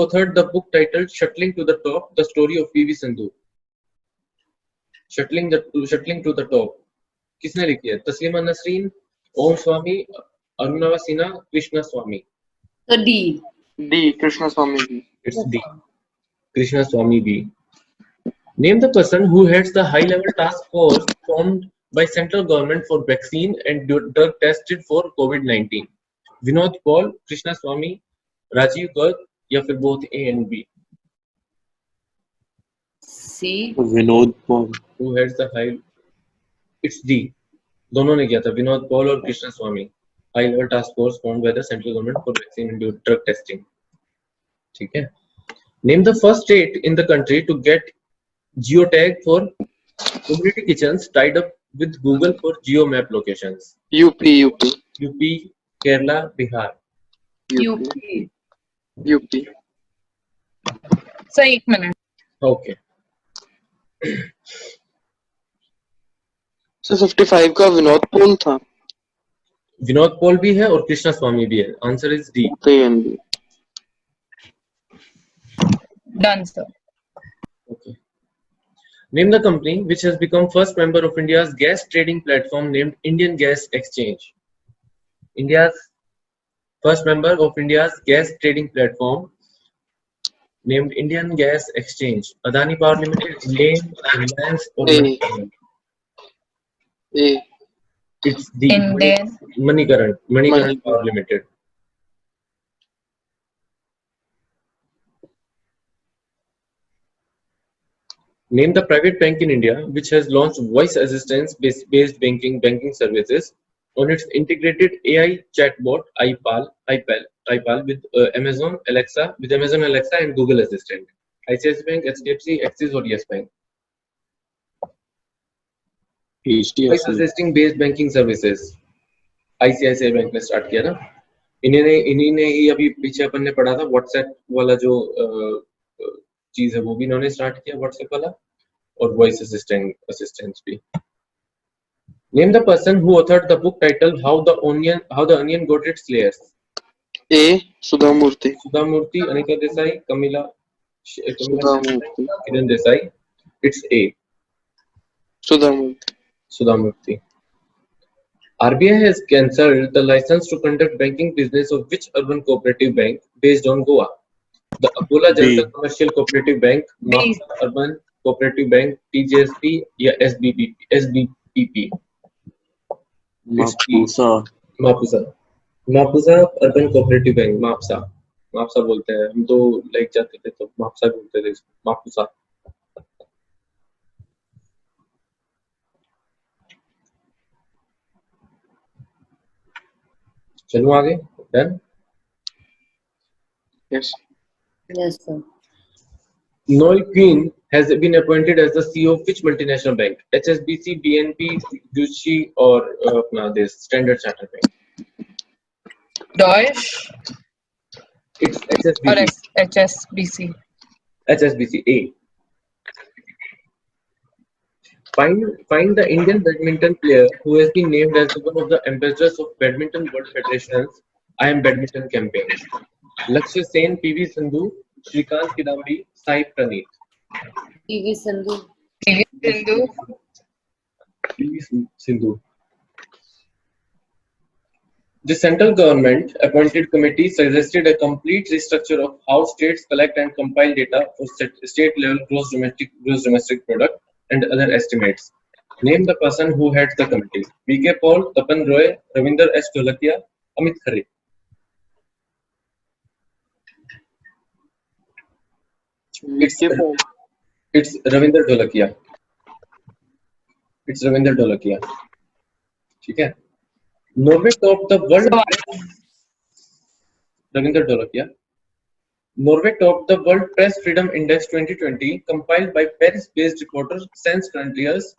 authored the book titled Shuttling to the Top, the story of PV Sindhu. Shuttling to the Top. किसने लिखी है? तस्लीमा नसरीन, ओम स्वामी, अरुणवा सिन्हा, कृष्णा स्वामी. So D. Krishna Swami B. It's D. Krishna Swami B. Name the person who heads the high-level task force formed by central government for vaccine and drug tested for COVID-19. Vinod Paul, Krishna Swami, Rajiv Garg, या फिर both A and B. C. Vinod Paul. Who heads the high? It's D. दोनों ने किया था, विनोद पॉल और Krishna Swamy. High level task force formed by the central government for vaccine and drug testing. ठीक है. Name the first state in the country to get geotag for community kitchens tied up with Google for geomap locations. UP. UP, Kerala, Bihar. UP. So 1 minute. Okay. So 55 का विनोद पॉल था. विनोद पॉल भी है और कृष्णा स्वामी भी है. Answer is D. Done, sir. Okay. Name the company which has become first member of India's gas trading platform named Indian Gas Exchange. India's first member of India's gas trading platform named Indian Gas Exchange. Adani Power Limited, Lane, Reliance, or A. It's D. Indian. Manikaran Power Limited. Name the private bank in India which has launched voice assistance based banking services on its integrated AI chatbot iPal with Amazon Alexa and Google Assistant. ICICI Bank, HDFC, Axis or Yes Bank. Voice assisting based banking services. ICICI Bank ने स्टार्ट किया ना. इन्हीं ने ही अभी पीछे अपन ने पढ़ा था WhatsApp वाला जो चीज है वो भी इन्होंने स्टार्ट किया WhatsApp वाला और वॉइस असिस्टेंस भी. Name the person who authored the book titled How the Onion Got Its Layers. A. Sudha Murthy. Anika Desai, Kamila Kiran Desai. It's A. Sudha Murthy. RBI has cancelled the license to conduct banking business of which urban cooperative bank based on Goa? The Akola Janata Commercial Cooperative Bank, Mapsa Urban Cooperative Bank, TJSP या SBPP. Mapusa Urban Cooperative Bank, Mapsa बोलते हैं हम तो लाइक जाते थे तो Mapsa बोलते थे. Mapusa. चलो आगे. Done. Yes. Yes, sir. Noel Quinn has been appointed as the CEO of which multinational bank? HSBC, BNP, Jushi, or this Standard Chartered Bank? Deutsche. It's HSBC. Or HSBC. HSBC A. Find the Indian badminton player who has been named as one of the ambassadors of Badminton World Federation's I Am Badminton campaign. Lakshya Sen, PV Sindhu, Shrikant Kidambi, Sai Praneeth. PV Sindhu. The central government appointed committee suggested a complete restructure of how states collect and compile data for state level gross domestic product and other estimates. Name the person who heads the committee. B.K. Paul, Tapan Roy, Ravinder S. Dholakia, Amit Khare. It's Ravinder Dholakia. ठीक है. Norway topped the world. Ravinder Dholakia. Norway topped the World Press Freedom Index 2020 compiled by Paris-based reporter Sense Frontiers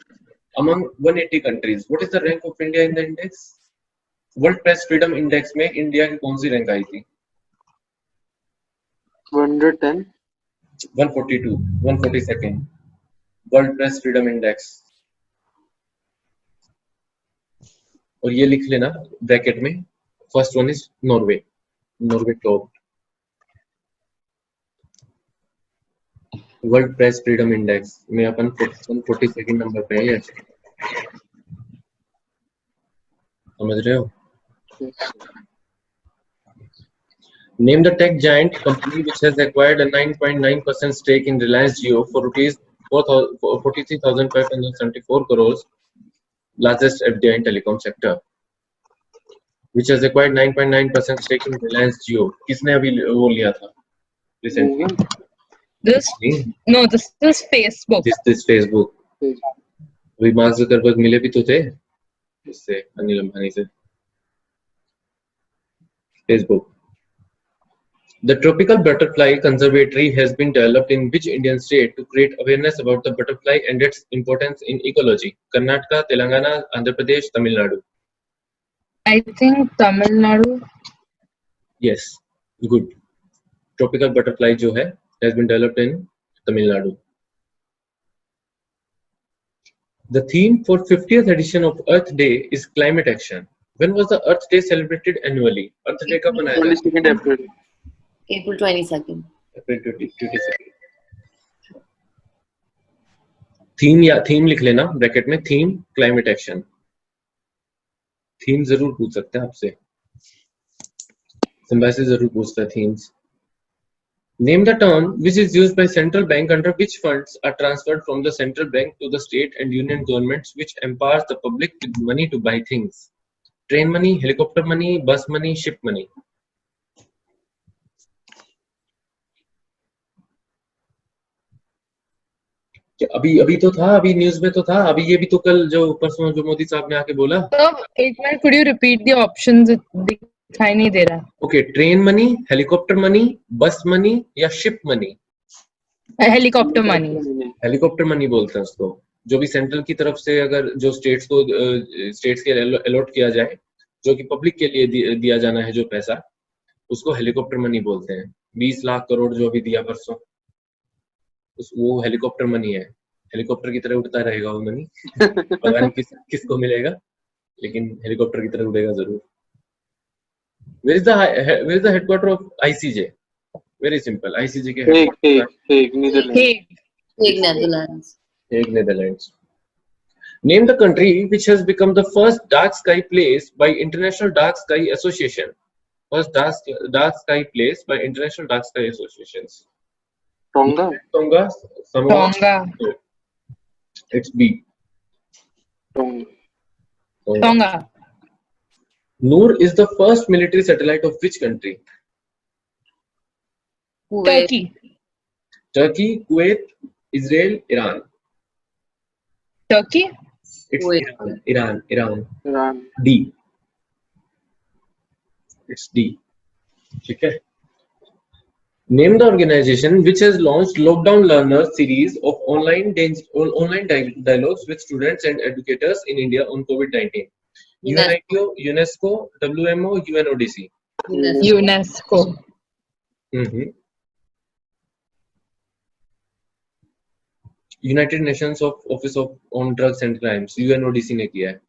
among 180 countries. What is the rank of India in the index? World Press Freedom Index में इंडिया की कौन सी रैंक आई थी? 110. 142, 142nd. World Press Freedom Index. और ये लिख लेना ब्रैकेट में. First one is Norway. Top. World press freedom index में अपन 42nd नंबर पे है, समझ रहे हो? Name the tech giant company which has acquired a 9.9% stake in Reliance Jio for rupees 43,574 crores, largest FDI in telecom sector. Which has acquired 9.9% stake in Reliance Jio. किसने अभी वो लिया था? Recently. This is Facebook. This Facebook. अभी मार्क ज़करबर्ग मिले भी तो थे इससे, अनिल अंबानी से. Facebook. The Tropical Butterfly Conservatory has been developed in which Indian state to create awareness about the butterfly and its importance in ecology? Karnataka, Telangana, Andhra Pradesh, Tamil Nadu. I think Tamil Nadu. Yes, good. Tropical butterfly जो है has been developed in Tamil Nadu. The theme for 50th edition of Earth Day is climate action. When was the Earth Day celebrated annually? Earth Day कब मनाया जाता है? 22nd April. April 22nd. April 22nd. Theme या थीम लिख लेना ब्रैकेट में, थीम क्लाइमेट एक्शन. थीम जरूर पूछ सकते हैं आपसे, सिम्बाइसिस जरूर पूछता है themes. Name the term which is used by central bank under which funds are transferred from the central bank to the state and union governments, which empowers the public with money to buy things. Train money, helicopter money, bus money, ship money. अभी तो था, अभी न्यूज में तो था, अभी ये भी तो कल जो परसों जो मोदी साहब ने आके बोला. तो एक minute, could you repeat the options? दिखाई नहीं दे रहा. Okay, train money, helicopter money, बस मनी या ship money. Helicopter money. Helicopter money बोलते हैं उसको, जो भी सेंट्रल की तरफ से अगर जो स्टेट्स के अलॉट किया जाए, जो कि पब्लिक के लिए दिया जाना है जो पैसा, उसको हेलीकॉप्टर मनी बोलते हैं. 20 लाख करोड़ जो भी दिया परसों, वो हेलीकॉप्टर मनी है. हेलीकॉप्टर की तरह उड़ता रहेगा वो मनी. पता नहीं किसको मिलेगा, लेकिन हेलीकॉप्टर की तरह उड़ेगा जरूर. Where is the headquarter of ICJ? Very simple. ICJ के Hague, Netherlands. Hague, Netherlands. Name the country which has become the first dark sky place by International Dark Sky Association. First dark sky place by International Dark Sky Associations. Tonga. Samoa. Tonga. It's B. Tonga. Noor is the first military satellite of which country? Turkey, Kuwait, Israel, Iran. Turkey? It's Iran. D. It's D. ठीक है. Name the organization which has launched Lockdown Learner series of online dialogues with students and educators in India on COVID-19. UNITO, UNESCO, WMO, UNODC. UNESCO. United Nations Office on Drugs and Crimes, UNODC ने किया है.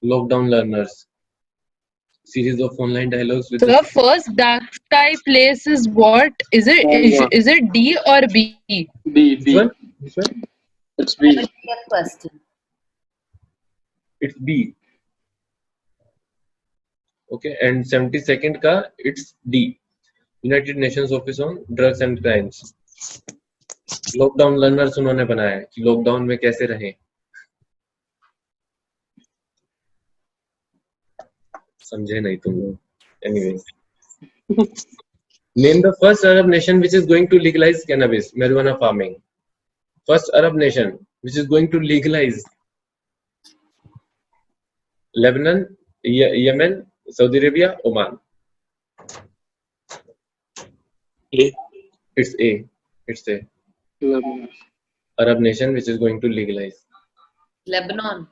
Lockdown Learners series of online dialogues with. The first dark sky place is what? Is it D or B? B. Which one? It's B. Question. It's B. Okay, and 72nd का it's D. United Nations Office on Drugs and Crimes. Lockdown learners उन्होंने बनाया है कि लॉकडाउन में कैसे रहें. समझे नहीं तुम लोग. Anyways. Name the first Arab nation which is going to legalize cannabis, marijuana farming. First Arab nation which is going to legalize. Lebanon, Yemen, Saudi Arabia, Oman. A. It's A. It's A. Lebanon. Arab nation which is going to legalize. Lebanon.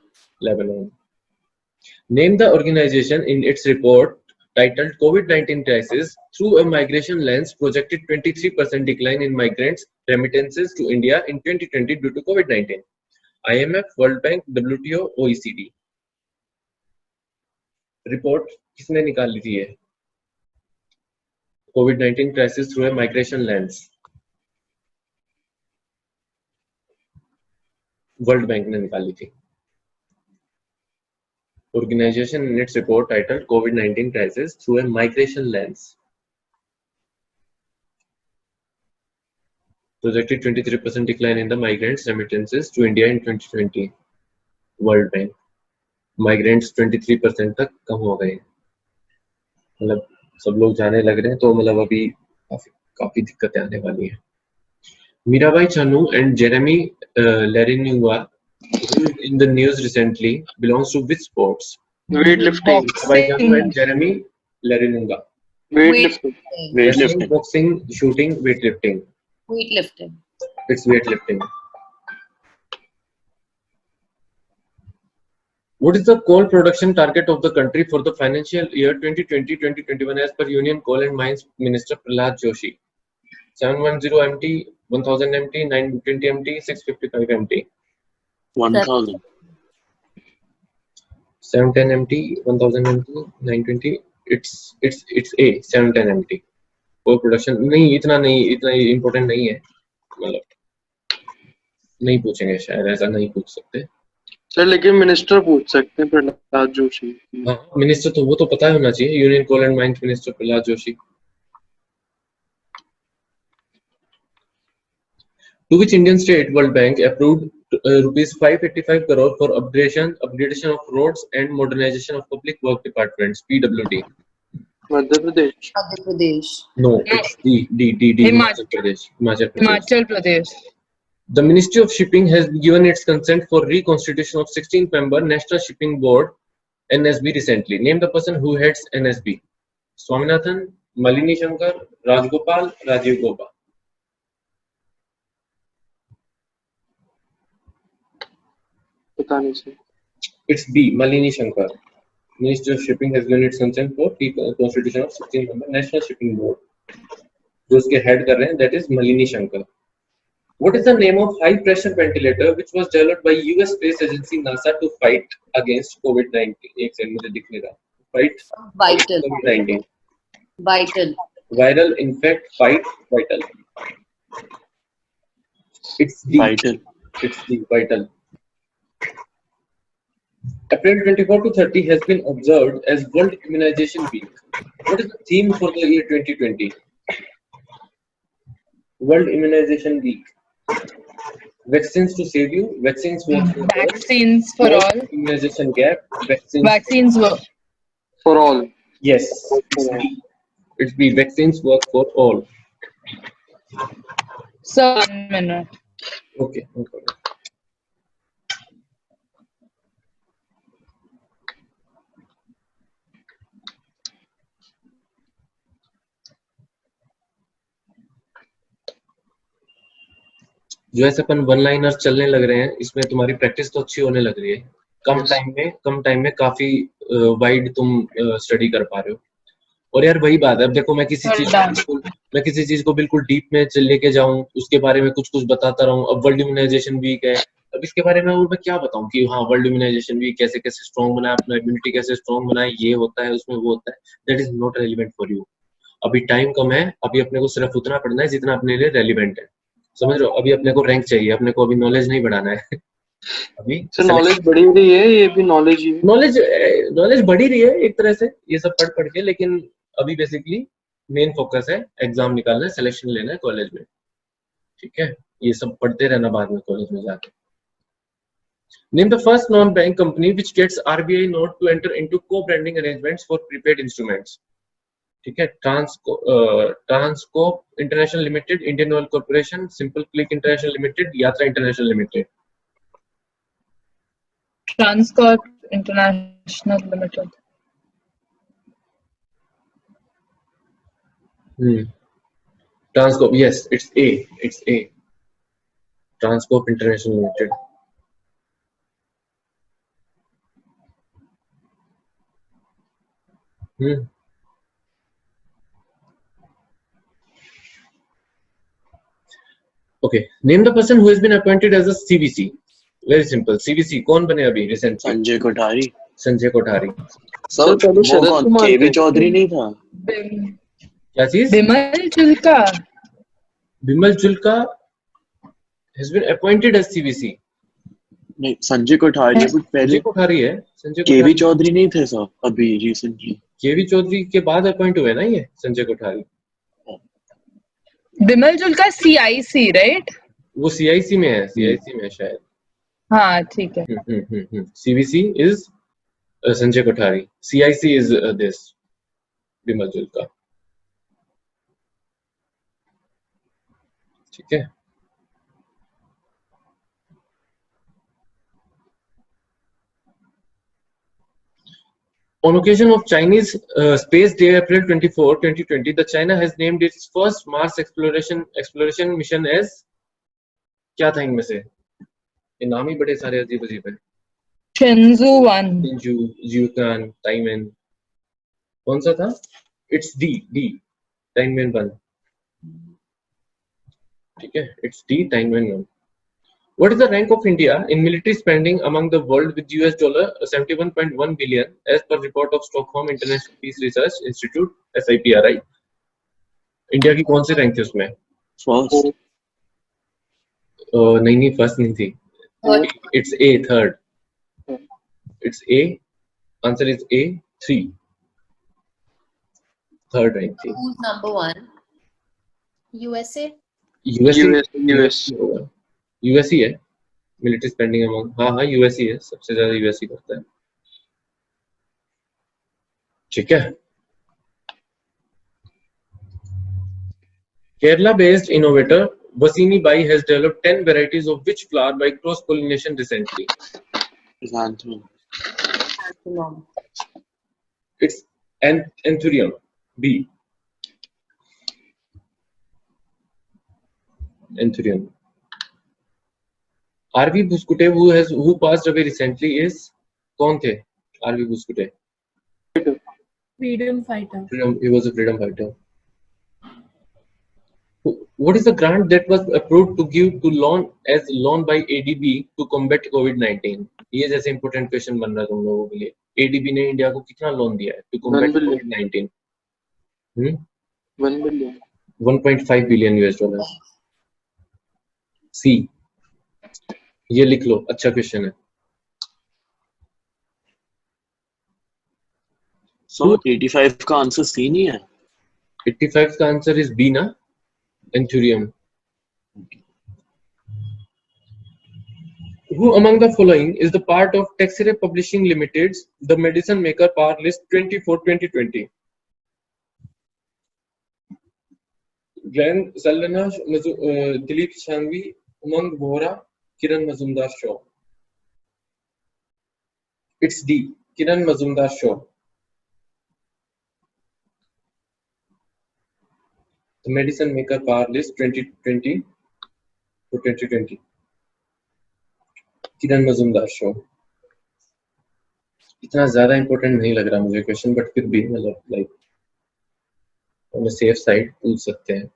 Name the organization in its report titled COVID-19 Crisis Through a Migration Lens projected 23% decline in migrants' remittances to India in 2020 due to COVID-19. IMF, World Bank, WTO, OECD. Report किसने निकाली थी? है COVID-19 crisis through a migration lens. World bank ने निकाली थी। Organization in its report titled COVID-19 Crisis Through a Migration Lens projected 23% decline in the migrants' remittances to India in 2020. World Bank migrants 23% तक कम हो गए, मतलब सब लोग जाने लग रहे हैं, तो मतलब अभी काफी दिक्कतें आने वाली हैं। Mirabai Chanu and Jeremy Larinua, who is in the news recently, belongs to which sports? Weightlifting. Mirabai Chanu and Jeremy Larinua. Weightlifting. Wrestling, boxing, shooting, weightlifting. Weightlifting. It's weightlifting. What is the coal production target of the country for the financial year 2020-2021 as per Union Coal and Mines Minister Prahlad Joshi? 710 MT, 1000 MT, 920 MT, 655 MT. 1000. 710 MT, 1000 MT, 920. It's A 710 MT. Coal production नहीं, इतना इम्पोर्टेंट नहीं है, मतलब नहीं पूछेंगे शायद, ऐसा नहीं पूछ सकते सर, लेकिन मिनिस्टर पूछ सकते हैं, प्रहलाद जोशी। हाँ, मिनिस्टर तो वो तो पता होना चाहिए, union coal and mines minister Pralhad Joshi. To which Indian state World Bank approved rupees 585 crore for upgradation of roads and modernization of public work departments, PWD? Madhya Pradesh. Madhya Pradesh. No, it's D. Himachal Pradesh. The Ministry of Shipping has given its consent for reconstitution of 16-member National Shipping Board (NSB) recently. Name the person who heads NSB. Swaminathan, Malini Shankar, Rajgopal, Rajiv Gauba. पता नहीं sir. It's B. Malini Shankar. Ministry of Shipping has given its consent for reconstitution of 16-member National Shipping Board. जो उसके head कर रहे हैं, that is Malini Shankar. What is the name of high-pressure ventilator which was developed by U.S. space agency NASA to fight against COVID-19? एक सेकंड मुझे दिख नहीं रहा. Fight Vital. COVID-19. Vital. Viral, infect, fight, vital. It's D. Vital. It's D. Vital. April 24 to 30 has been observed as World Immunization Week. What is the theme for the year 2020? World Immunization Week. Vaccines to save you. Vaccines work for all. Vaccines for all. Immunization gap. Vaccines work for all. Yes. It's B. Vaccines work for all. So 1 minute. Okay. Okay. जो ऐसे अपन वन लाइनर चलने लग रहे हैं, इसमें तुम्हारी प्रैक्टिस तो अच्छी होने लग रही है। कम टाइम में काफी वाइड तुम स्टडी कर पा रहे हो। और यार वही बात है, अब देखो मैं किसी चीज को बिल्कुल डीप में लेके जाऊं, उसके बारे में कुछ बताता रहूं। अब वर्ल्ड इम्यूनाइजेशन वीक है, अब इसके बारे में और मैं क्या बताऊं कि हाँ वर्ल्ड इम्यूनाइजेशन वीक कैसे स्ट्रॉन्ग बनाए, अपना इम्यूनिटी कैसे स्ट्रॉन्ग बनाए, ये होता है उसमें वो होता है। That is not relevant for you. अभी टाइम कम है, अभी अपने को सिर्फ उतना पढ़ना है जितना अपने लिए रेलिवेंट है, समझ रहे हो। अभी अपने को रैंक चाहिए, अपने को अभी नॉलेज नहीं बढ़ाना है। अभी नॉलेज बढ़ी रही है, ये भी नॉलेज बढ़ी रही है एक तरह से, ये सब पढ़ के, लेकिन अभी बेसिकली मेन फोकस है एग्जाम निकालना है, सिलेक्शन लेना है कॉलेज में, ठीक है। ये सब पढ़ते रहना बाद में कॉलेज में जाके। Name the first non-bank company which gets RBI note to enter into co-branding arrangements for prepaid instruments. ठीक है, Transcorp International Limited, Indian Oil Corporation, Simple Click International Limited, Yatra International Limited. Transcorp International Limited. Transcorp, yes, it's A. Transcorp International Limited. Okay, name the person who has been appointed as a CVC. Very simple. CVC कौन बने अभी रिसेंट? संजय कोठारी। सर वो कौन? केवी चौधरी नहीं था? क्या चीज? Bimal Julka has been appointed as CVC. नहीं संजय कोठारी है, बट संजय पहले कोठारी है, संजय केवी कोठारी। चौधरी नहीं थे सर अभी रिसेंटली? केवी चौधरी के बाद अपॉइंट हुए ना ये संजय कोठारी। Bimal Julka CIC right? वो CIC में है, CIC में है शायद। हाँ ठीक है। CVC is Sanjay Kothari, CIC is this Bimal Julka. ठीक है। On occasion of Chinese Space Day, April 24, 2020, the China has named its first Mars exploration mission as, क्या था इनमें से? ये नाम ही बड़े सारे अजीब अजीब हैं। Shenzhou 1, Shenzhou, Jiuquan, Taiwan। कौन सा था? It's D, Taiwan 1। ठीक है, it's D, Taiwan 1। What is the rank of India in military spending among the world with $71.1 billion as per report of Stockholm International Peace Research Institute SIPRI? India की कौन सी रैंक थी उसमें? फर्स्ट। नहीं फर्स्ट नहीं थी। It's A, third। It's A। Answer is A, 3। Third rank थी। Who's number 1? USA? US ही है मिलिट्री स्पेंडिंग अमाउंट। हाँ US ही है, सबसे ज्यादा US ही करता है। ठीक है। Kerala based innovator Vasini Bai has developed 10 varieties of which flower by cross pollination recently? It's Anthurium, B। Anthurium। R.V. Buskute who passed away recently is, कौन थे R.V. Buskute? Freedom fighter. He was a freedom fighter। What is the grant that was approved to give to loan by ADB to combat COVID-19? ये जैसे important question बन रहा है तुम लोगों के लिए। ADB ने इंडिया को कितना लोन दिया है to combat COVID-19? 1 billion। 1.5 billion $। C। ये लिख लो, अच्छा क्वेश्चन है। So 85 का आंसर C नहीं है? 85 का आंसर इज B ना, Anthurium। Who among the following is the part of Texire Publishing Limited's The Medicine Maker Power List 24/2020? Glenn Saldanha, Dilip Shanghvi, Umang Bohra, Kiran Mazumdar-Shaw। It's D, Kiran Mazumdar-Shaw। The Medicine Maker Power List 2020 to 2020। किरण मजुमदार-शॉ। इतना ज्यादा इंपॉर्टेंट नहीं लग रहा मुझे क्वेश्चन, बट फिर भी मतलब like on the safe side पूछ सकते हैं।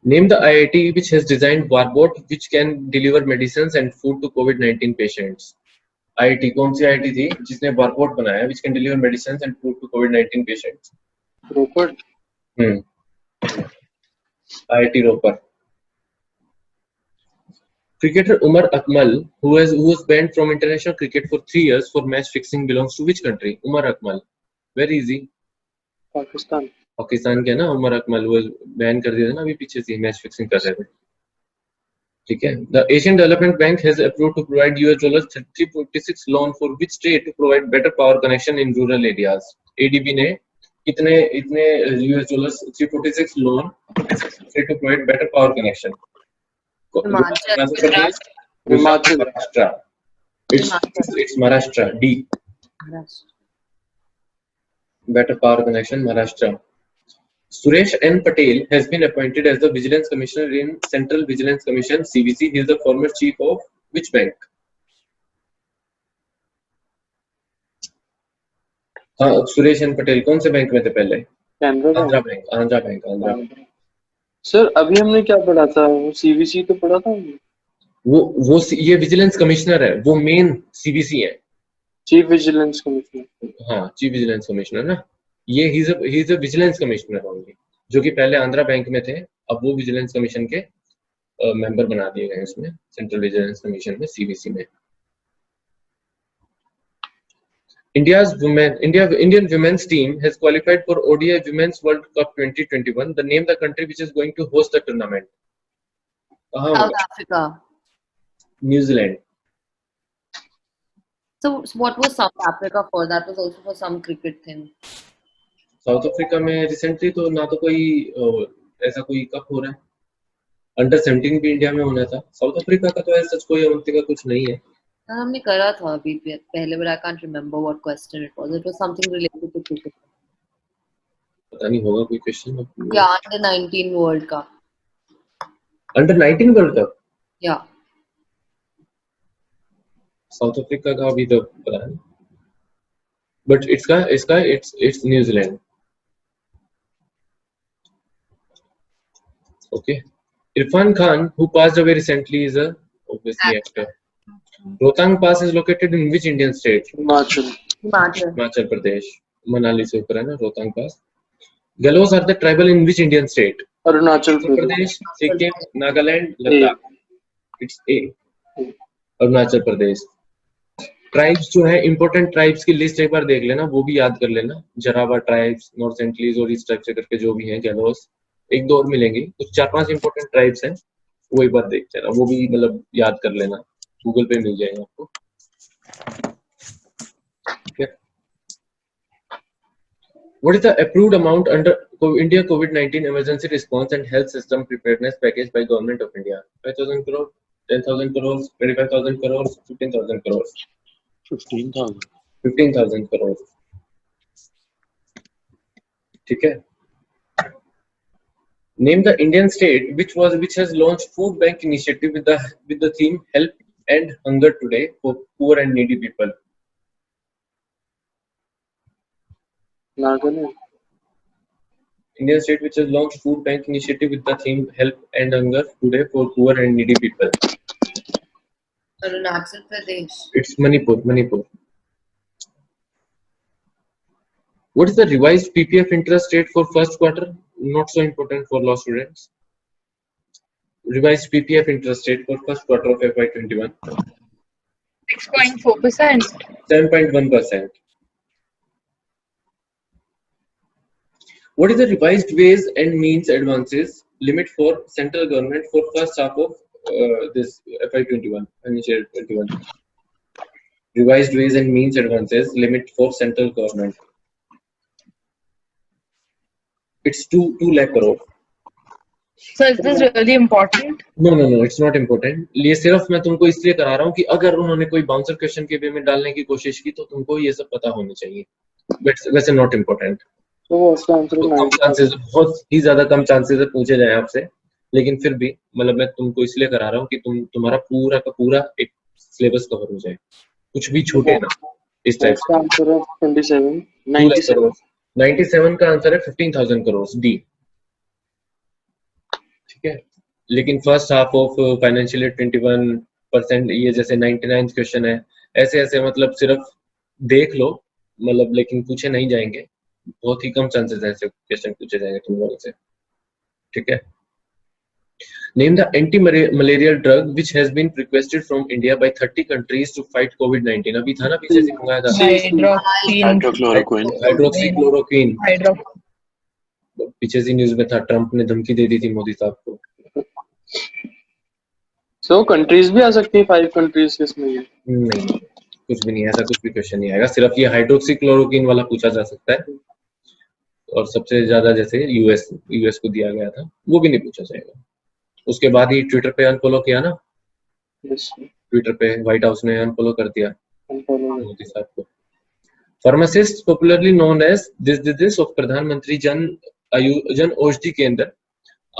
Name the IIT which has designed Barbot which can deliver medicines and food to COVID-19 patients। IIT कौन सी IIT थी जिसने Barbot बनाया which can deliver medicines and food to COVID-19 patients? Ropar. IIT Ropar. Cricketer Umar Akmal, who was banned from international cricket for 3 years for match fixing, belongs to which country? Umar Akmal, where is he? Pakistan. Pakistan के ना उमर अकमल, वो बैन कर दिया था ना अभी पीछे से, मैच फिक्सिंग कर रहे थे। ठीक है। The Asian Development Bank has approved to provide $346 loan for which state to provide better power connection in rural areas? ADB ने इतने $346 loan to provide better power connection। Maharashtra। It's Maharashtra, D। Better power connection, Maharashtra। Suresh N. Patel has been appointed as the Vigilance Commissioner in Central Vigilance Commission (CVC). He is the former chief of which bank? Suresh N Patel कौन से बैंक में थे पहले? आंध्रा बैंक। सर अभी हमने क्या पढ़ा था, वो सीवीसी तो पढ़ा था। वो ये विजिलेंस कमिश्नर है, वो मेन सीवीसी है, चीफ विजिलेंस कमिश्नर। हाँ चीफ विजिलेंस कमिश्नर ना, ये he is a vigilance commissioner only, जो कि पहले आंध्रा बैंक में थे, अब वो विजिलेंस कमीशन के मेंबर बना दिए गए इसमें सेंट्रल विजिलेंस कमीशन में, सीवीसी में। Indian women's team has qualified for ODI Women's World Cup 2021. The name the country which is going to host the tournament. South Africa. New Zealand. So what was South Africa for? That was also for some cricket thing. South Africa में recently तो ना तो कोई ऐसा कोई कप हो रहा है, अंडर 17 भी इंडिया में होना था। साउथ अफ्रीका का तो ऐसा कोई अवंती का कुछ नहीं है। हमने करा था अभी पहले, but I can't remember what question it was. It was something related to cricket. पता नहीं होगा कोई question. Yeah, under 19 World Cup. Under 19 world cup? Yeah. South Africa का अभी तो पता नहीं, but it's New Zealand. Okay. Irfan Khan, who passed away recently, is a obviously actor. Rohtang Pass is located in which Indian state? Himachal Pradesh. Manali से ऊपर है ना Rohtang Pass. Galos are the tribal in which Indian state? Arunachal Pradesh, Sikkim, Nagaland, Ladakh. It's A. Arunachal Pradesh. Tribes जो है इंपोर्टेंट ट्राइब्स की लिस्ट एक बार देख लेना, वो भी याद कर लेना। जरावा ट्राइब्स, नॉर्थ सेंट्रलीज और इस टाइप से करके जो भी हैं, गैलोस, एक दो और मिलेंगे, कुछ 4-5 इंपोर्टेंट ट्राइब्स हैं, वो एक बार देख लेना, वो भी मतलब याद कर लेना, गूगल पे मिल जाएगा आपको। What is the approved amount under India COVID-19 emergency response and health system preparedness package by Government of India? 5,000 crore, 10,000 crores, 25,000 crores, 15,000 crores. 15,000. 15,000 crores. ठीक है। Name the Indian state which has launched food bank initiative with the theme Help End Hunger Today for poor and needy people. Nagaland. Indian state which has launched food bank initiative with the theme Help End Hunger Today for poor and needy people. Arunachal Pradesh. It's Manipur. What is the revised PPF interest rate for first quarter? Not so important for law students. Revised PPF interest rate for first quarter of FY21. 6.4%. 7.1%. What is the revised ways and means advances limit for central government for first half of this FY21, financial 21? Revised ways and means advances limit for central government. It's 2 lakh crore. So is this really important? No, it's not important. ये सिर्फ मैं तुमको इसलिए करा रहा हूँ कि अगर उन्होंने कोई बाउंसर क्वेश्चन के वे में डालने की कोशिश की तो तुमको ये सब पता होना चाहिए। वैसे नॉट इम्पोर्टेंट। बहुत ही ज्यादा कम चांसेस है पूछे जाए आपसे, लेकिन फिर भी मतलब मैं तुमको इसलिए करा रहा हूँ कि तुम्हारा पूरा का पूरा एक सिलेबस कवर हो जाए, कुछ भी छूटे ना इस टाइप से। 97 का आंसर है 15,000 करोड़, डी। ठीक है, लेकिन first half of financial year 21%, ये जैसे 99 क्वेश्चन है, ऐसे मतलब सिर्फ देख लो मतलब, लेकिन पूछे नहीं जाएंगे, बहुत ही कम चांसेस है ऐसे क्वेश्चन पूछे जाएंगे तुम लोगों से। ठीक है। Name the anti-malarial drug which has been requested from India by 30 countries to fight COVID-19. अभी था ना पीछे से मंगाया था। हाइड्रोक्सीक्लोरोक्वीन। पीछे से न्यूज़ में था, ट्रम्प ने धमकी दे दी थी मोदी साहब को। So कंट्रीज भी आ सकती है, 5 कंट्रीज किसमें ये? नहीं, कुछ भी नहीं, ऐसा कुछ भी क्वेश्चन नहीं आएगा, सिर्फ ये हाइड्रोक्सीक्लोरोक्वीन वाला पूछा जा सकता है, और सबसे ज्यादा जैसे यूएस को दिया गया था, वो भी नहीं पूछा जाएगा। उसके बाद ही ट्विटर पे अनफॉलो किया ना, ट्विटर पे व्हाइट हाउस ने अनफॉलो कर दिया मोदी साहब को। Pharmacist popularly known as this of Pradhan Mantri Jan Aushadhi Kendra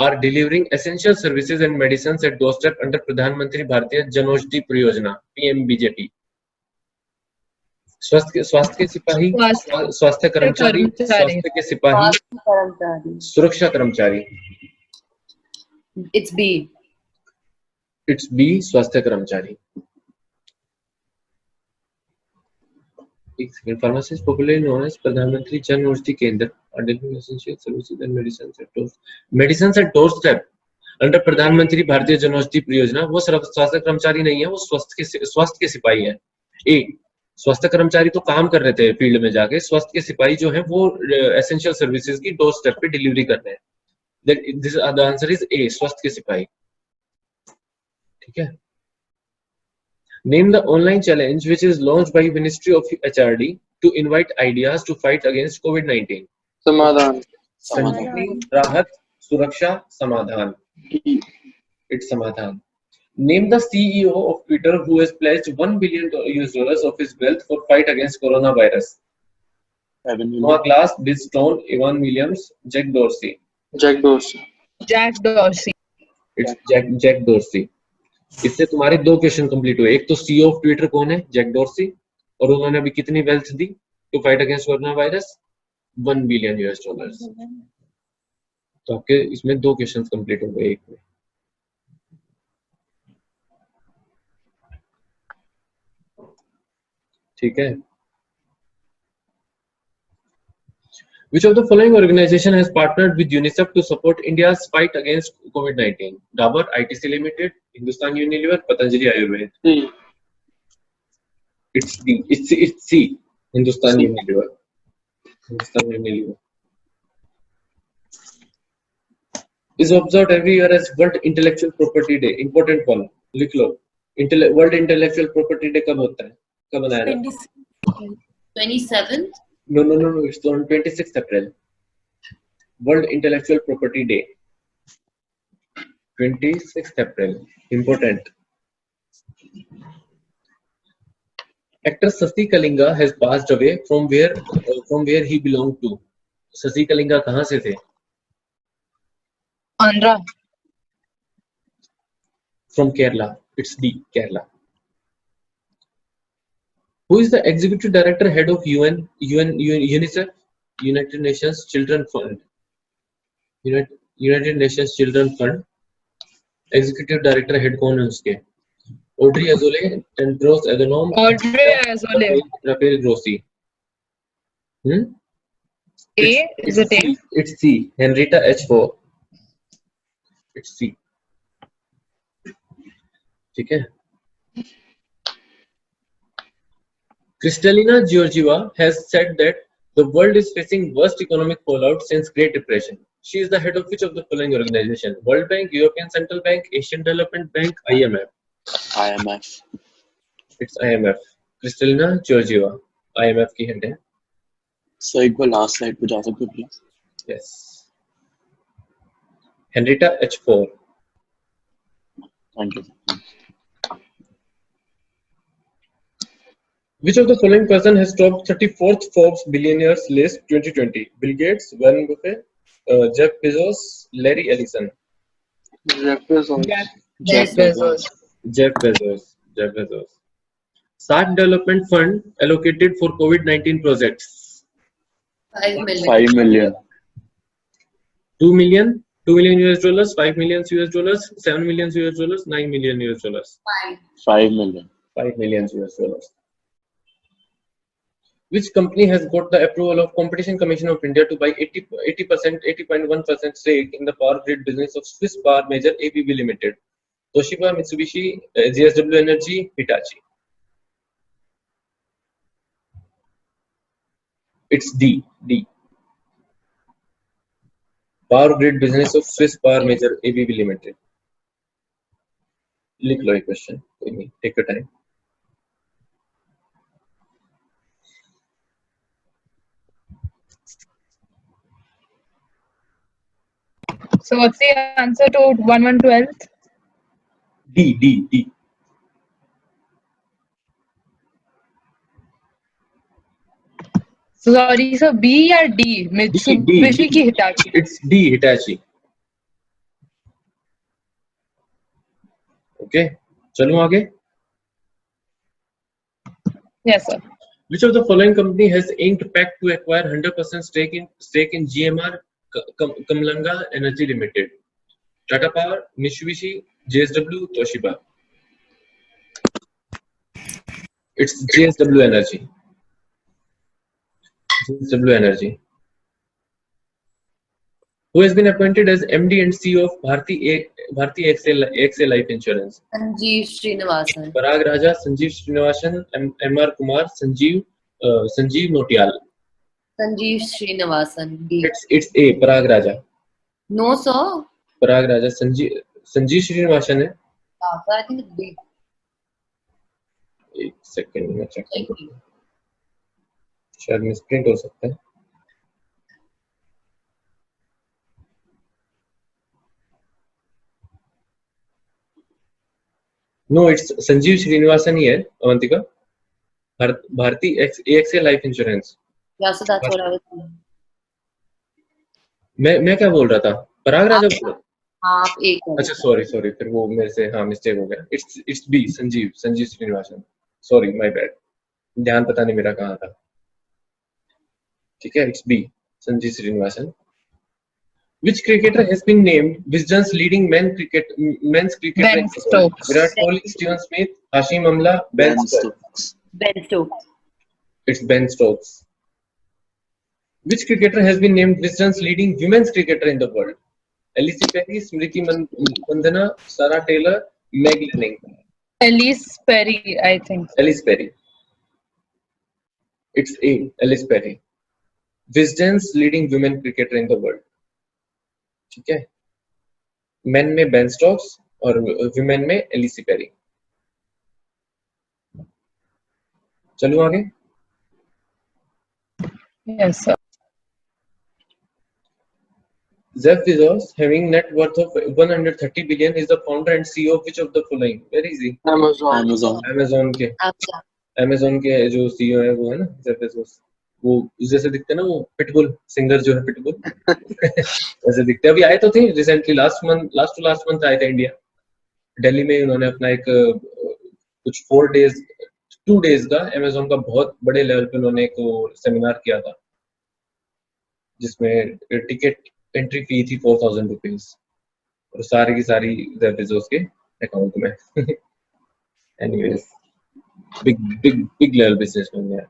are delivering essential services and medicine at doorstep under Pradhan Mantri Bhartiya जनऔषधि परियोजना पीएमबीजेपी। स्वास्थ्य के सिपाही, स्वास्थ्य कर्मचारी, स्वास्थ्य के सिपाही, सुरक्षा कर्मचारी। It's B. It's B, स्वास्थ्य कर्मचारी। एक second. Pharmacist popularly known as Pradhan Mantri Jan Aushadhi Kendra are delivering essential services and medicine at doorstep. Under Pradhan Mantri Bhartiya जनौषधि परियोजना वो सिर्फ स्वास्थ्य कर्मचारी नहीं है, वो स्वास्थ्य के सिपाही है। ए, स्वास्थ्य कर्मचारी तो काम कर रहे थे फील्ड में जाके, स्वास्थ्य के सिपाही जो है वो एसेंशियल सर्विसेज की डोर स्टेप पे डिलीवरी कर रहे हैं। This the answer is A, स्वास्थ्य के सिपाही। ठीक है। Name the online challenge which is launched by ministry of HRD to invite ideas to fight against कोविड-19। समाधान, संजीवनी, राहत, सुरक्षा, समाधान। इट्स समाधान। Name the CEO of Twitter who has pledged $1 billion of his wealth for fight against coronavirus. Noah Glass, Liz Stone, Evan Williams, Jack Dorsey. Jack Dorsey. Jack Dorsey. It's Jack Dorsey. इससे तुम्हारे 2 क्वेश्चन कंप्लीट हुए। एक तो सीईओ ऑफ ट्विटर कौन है? Jack Dorsey. और उन्होंने अभी कितनी वेल्थ दी to fight against corona virus? $1 billion. तो आपके इसमें 2 क्वेश्चन कंप्लीट हो गए एक में। ठीक है। Which of the following organization has partnered with UNICEF to support India's fight against COVID-19? Dabur, ITC Limited, Hindustan Unilever, Patanjali Ayurved. It's D. It's C. Hindustan Unilever. Hindustan Unilever. Is observed every year as World Intellectual Property Day. Important one. लिख लो। World Intellectual Property Day कब होता है? कब मनाया जाता है? 27th. No. It's on 26th April. World Intellectual Property Day. 26th April. Important. Actor Sasi Kalinga has passed away from where he belonged to. Sasi Kalinga कहाँ से थे? Andhra. From Kerala. It's D. Kerala. Who is the executive director head of UNICEF, United Nations Children Fund? United Nations Children Fund. Executive director head कौन है उसके? Audrey Azoulay, Tedros Adhanom, Audrey Azoulay. Rafael Grossi. A, is it A? It's C. Henrietta H4. It's C. ठीक है। Kristalina Georgieva has said that the world is facing worst economic fallout since Great Depression. She is the head of which of the following organization? World Bank, European Central Bank, Asian Development Bank, IMF. IMF. It's IMF. Kristalina Georgieva, IMF की head है। So एक बार last slide पे जा सकते हो please? Yes. Henrietta H4. Thank you. Which of the following person has topped 34th Forbes Billionaires list 2020? Bill Gates, Warren Buffett, Jeff Bezos, Larry Ellison. Jeff Bezos. Jeff Bezos. Jeff Bezos. SARC Development Fund allocated for COVID-19 projects. 5 million. 5 million. 2 million. $2 million US, $5 million US, $7 million US, $9 million US. 5 million. 5 million US. Which company has got the approval of Competition Commission of India to buy 80.1% stake in the power grid business of Swiss power major ABB Limited? Toshiba, Mitsubishi, JSW Energy, Hitachi. It's D. Power grid business of Swiss power major ABB Limited. लिख लो ये क्वेश्चन, कोई नहीं, take your time. So what's the answer to 1/12? D. Sorry, so B or D? Mitsubishi की Hitachi. It's D, Hitachi. Okay, चलो आगे. Yes, sir. Which of the following company has inked pact to acquire 100% stake in GMR Kamlanga Energy Limited? Tata Power, Mitsubishi, JSW, Toshiba. It's JSW Energy. JSW Energy. Who has been appointed as MD and CEO of Bharti AXA Life Insurance? Sanjeev Srinivasan. Parag Raja, Sanjeev Srinivasan, MR Kumar, Sanjeev Notial. Sanjeev Srinivasan. D. It's A, Parag Raja. No, sir. Parag Raja, Sanjeev Srinivasan है. So I think it's B. एक सेकंड में चेक करता हूँ, शायद मिसप्रिंट हो सकता है. No, it's Sanjeev Srinivasan ही है, Avantika. Bharti AXA life insurance. Yeah, so that's what I was saying. मैं क्या बोल रहा था? पराग राजा बोल रहा. आप एक. अच्छा सॉरी फिर वो मेरे से हाँ मिस्टेक हो गया. It's B, Sanjeev Srinivasan. Sorry my bad. ध्यान पता नहीं मेरा कहाँ था. ठीक है, it's B, Sanjeev Srinivasan. Which cricketer has been named Wisden's leading men's cricketer? Ben Stokes. Virat Kohli, Steven Smith, Hashim Amla, Ben Stokes. Ben Stokes. It's Ben Stokes. Which cricketer has been named Wisden's leading women's cricketer in the world? Elise Perry, Smriti Mandhana, Sarah Taylor, Meg Lanning. Elise Perry, I think. Elise Perry. It's A, Elise Perry. Wisden's leading women cricketer in the world. ठीक है. मेन में बेन स्टोक्स और विमेन में एलिसी पेरी. चलो आगे. Yes, sir. Jeff Bezos, having net worth of 130 billion, is the founder and CEO of which of the following? Very easy. Amazon के. अच्छा. Amazon के जो CEO है वो है ना Jeff Bezos. वो जैसे दिखते हैं ना, वो पिटबुल सिंगर जो है पिटबुल ऐसे दिखते हैं. अभी आए तो थे recently, last two last month आए थे इंडिया. दिल्ली में उन्होंने अपना एक कुछ 2 डेज का अमेज़न का बहुत बड़े लेवल पे उन्होंने एक सेमिनार किया था, जिसमें टिकट एंट्री फी थी 4000 रुपीज और सारी की सारी जेफ बेजोस के अकाउंट में. एनीवेज, बिग लेवल बिजनेसमैन है.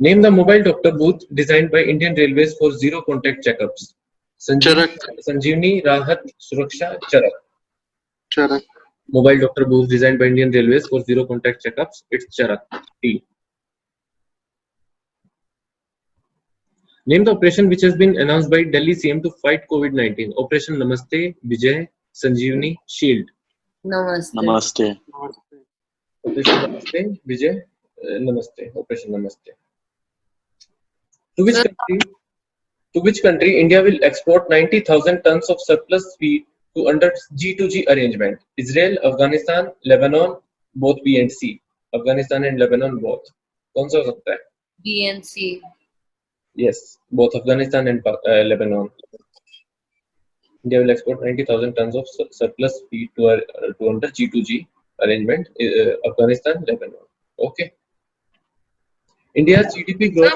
Name the mobile doctor booth designed by Indian Railways for zero contact checkups. Sanjeevani, Rahat, Suraksha, Charak. Mobile doctor booth designed by Indian Railways for zero contact checkups. It's Charak. T. Name the operation which has been announced by Delhi CM to fight COVID-19. Operation Namaste, Vijay, Sanjeevani, Shield. Namaste. Operation Namaste, Vijay, Namaste. Operation Namaste. To which country India will export 90,000 tons of surplus feed to under G2G arrangement? Israel, Afghanistan, Lebanon, both B and C. Afghanistan and Lebanon both. कौन सा हो सकता है? B and C. Yes, both Afghanistan and Lebanon. India will export 90,000 tons of surplus feed to under G2G arrangement. Afghanistan, Lebanon. Okay. India's GDP growth. So,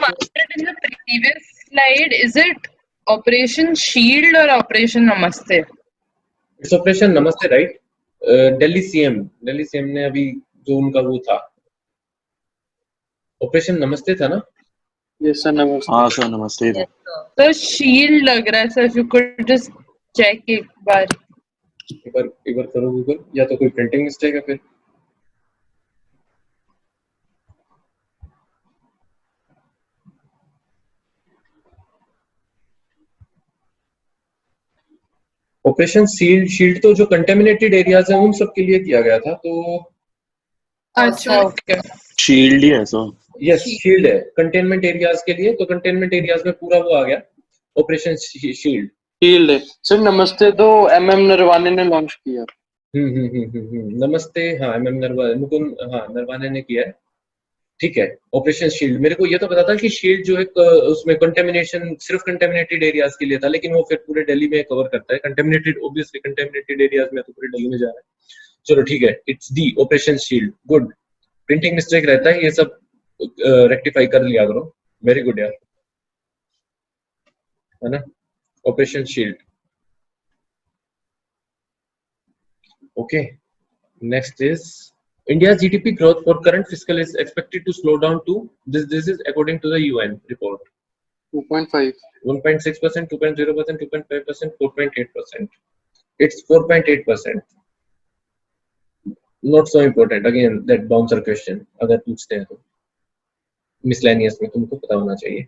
in the previous slide, is it Operation Shield or Operation Namaste? It's Operation Namaste, right? Delhi CM ने अभी जो उनका वो था, Operation Namaste था ना? Yes sir, Namaste. हाँ sir, Namaste. Yes, sir. So Shield लग रहा है sir. If you could just check एक बार करो गूगल, या तो कोई प्रिंटिंग मिस्टेक है फिर. ऑपरेशन शील्ड तो जो कंटेमिनेटेड एरियाज हैं उन सब के लिए किया गया था. तो अच्छा, ओके. शील्ड ही है सर. यस, शील्ड है कंटेनमेंट एरियाज के लिए. तो कंटेनमेंट एरियाज में पूरा वो आ गया ऑपरेशन शील्ड. है सर. नमस्ते तो MM नरवाने ने लॉन्च किया. नमस्ते, हाँ MM नरवाने ने किया है. ठीक है. ऑपरेशन शील्ड, मेरे को ये तो पता था कि शील्ड जो है उसमें कंटेमिनेशन सिर्फ कंटेमिनेटेड एरियाज के लिए था, लेकिन वो फिर पूरे दिल्ली में कवर करता है. कंटेमिनेटेड, ऑब्वियसली कंटेमिनेटेड एरियाज में तो पूरे दिल्ली में जा रहा है. चलो ठीक है, it's D, operation shield. Good. Printing mistake रहता है, ये सब रेक्टिफाई कर लिया करो. वेरी गुड यार, है ना. Operation shield. Okay, next is India's GDP growth for current fiscal is expected to slow down to this is according to the UN report. 2.5. 1.6%, 2.0%, 2.5%, 4.8%. It's 4.8%. Not so important. Again, that bouncer question. अगर पूछते हैं तो miscellaneous में तुमको पता होना चाहिए.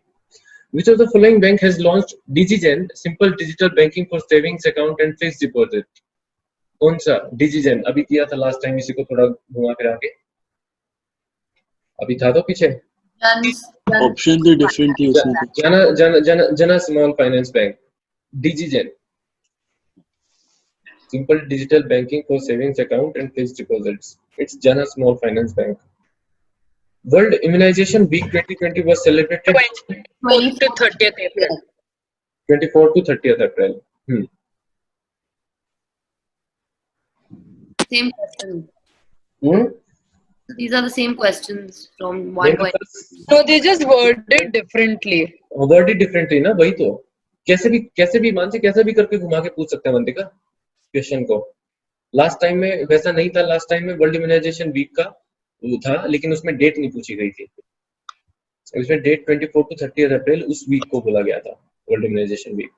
Which of the following bank has launched DigiGen, simple digital banking for savings account and fixed deposit? कौन सा DigiGen? अभी किया था last time, इसी को थोड़ा घुमा फिरा के. अभी था तो पीछे. ऑप्शन भी डिफरेंट थी उसमें. जना small finance bank. DigiGen, simple digital banking for savings account and fixed deposits. It's Jana Small Finance Bank. World Immunization Week 2020 was celebrated 24th to 30th April. 24th to 30th April. Same question. Hmm? These are the same questions from 1. No, they just worded differently. Worded differently ना, वही तो. कैसे भी मान से कैसे भी करके घुमा के पूछ सकते हैं बंदे का क्वेश्चन को. लास्ट टाइम में वैसा नहीं था. लास्ट टाइम में वर्ल्ड इम्यूनाइजेशन वीक का वो था, लेकिन उसमें डेट नहीं पूछी गई थी. उसमें डेट 24 to 30 अप्रैल उस वीक को बोला गया था, world immunization week.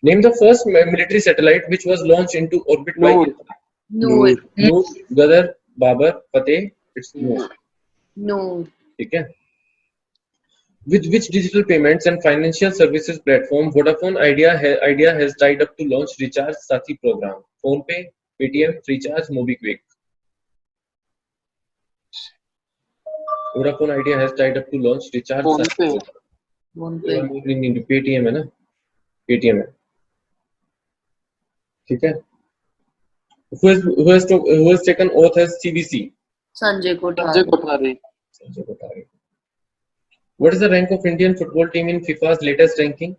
Name the first military satellite which was launched into orbit by Noor, Gadar, Babur, Fateh. It's Noor. ठीक है. With which digital payments and financial services platform Vodafone Idea has tied up to launch Recharge Sathi program? PhonePe, Paytm, Freecharge, MobiKwik. Vodafone Idea has tied up to launch Recharge Sathi program. Paytm है ना? Paytm है. ठीक है. Who has taken oath as CBC? Sanjay Kothari. What is the rank of Indian football team in FIFA's latest ranking?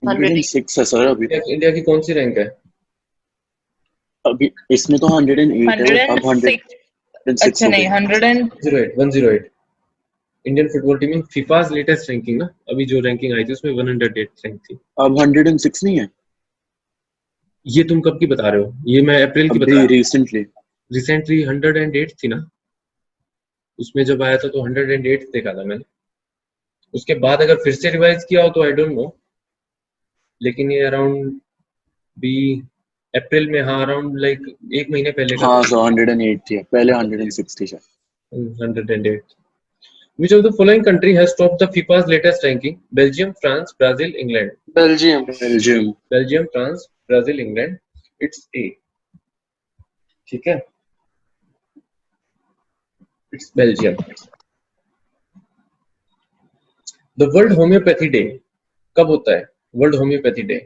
106 है सर अभी. इंडिया की कौन सी रैंक है? अभी इसमें तो 108 है. अब 106. अच्छा नहीं, 108. इंडियन फुटबॉल टीम इन FIFA's latest ranking ना, अभी जो रैंकिंग आई थी उसमें 108 रैंक थी. अब 106 नहीं है. ये तुम कब की बता रहे हो? ये मैं अप्रैल की बता रहा हूं. रिसेंटली 108 थी ना. उसमें जब आया था तो 108 देखा था मैंने. उसके बाद अगर फिर से रिवाइज किया हो तो आई डोंट नो, लेकिन ये अराउंड भी अप्रैल में, हाँ अराउंड लाइक एक महीने पहले का. हाँ, so 108 थी, पहले 160 था. 108. Which of the following country has topped the FIFA's latest ranking? Belgium, France, Brazil, England. Belgium, France, Brazil, England. It's A. ठीक है. It's Belgium. The World Homeopathy Day कब होता है? World Homeopathy Day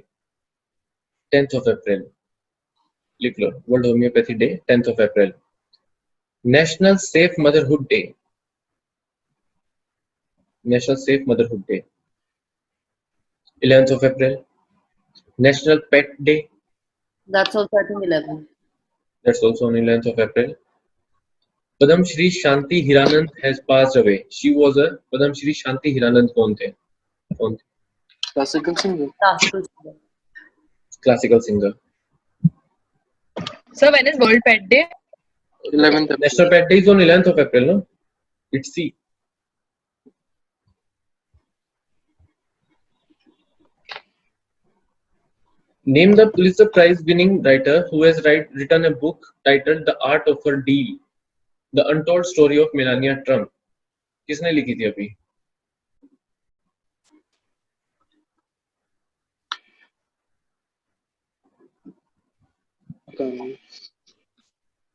10th of April. लिख लो. World Homeopathy Day 10th of April. National Safe Motherhood Day. National Safe Motherhood Day 11th of April. National Pet Day. That's also I think 11. That's also on 11th of April. Padam Shri Shanti Hiranand has passed away. She was a Padam Shri Shanti Hiranand. कौन थे? Classical singer. Classical singer. So when is World Pet Day? 11th. National Pet Day is on 11th of April, no? It's C. Name the Pulitzer Prize winning writer who has written a book titled The Art of a Deal. The Untold Story of Melania Trump. किसने लिखी थी अभी?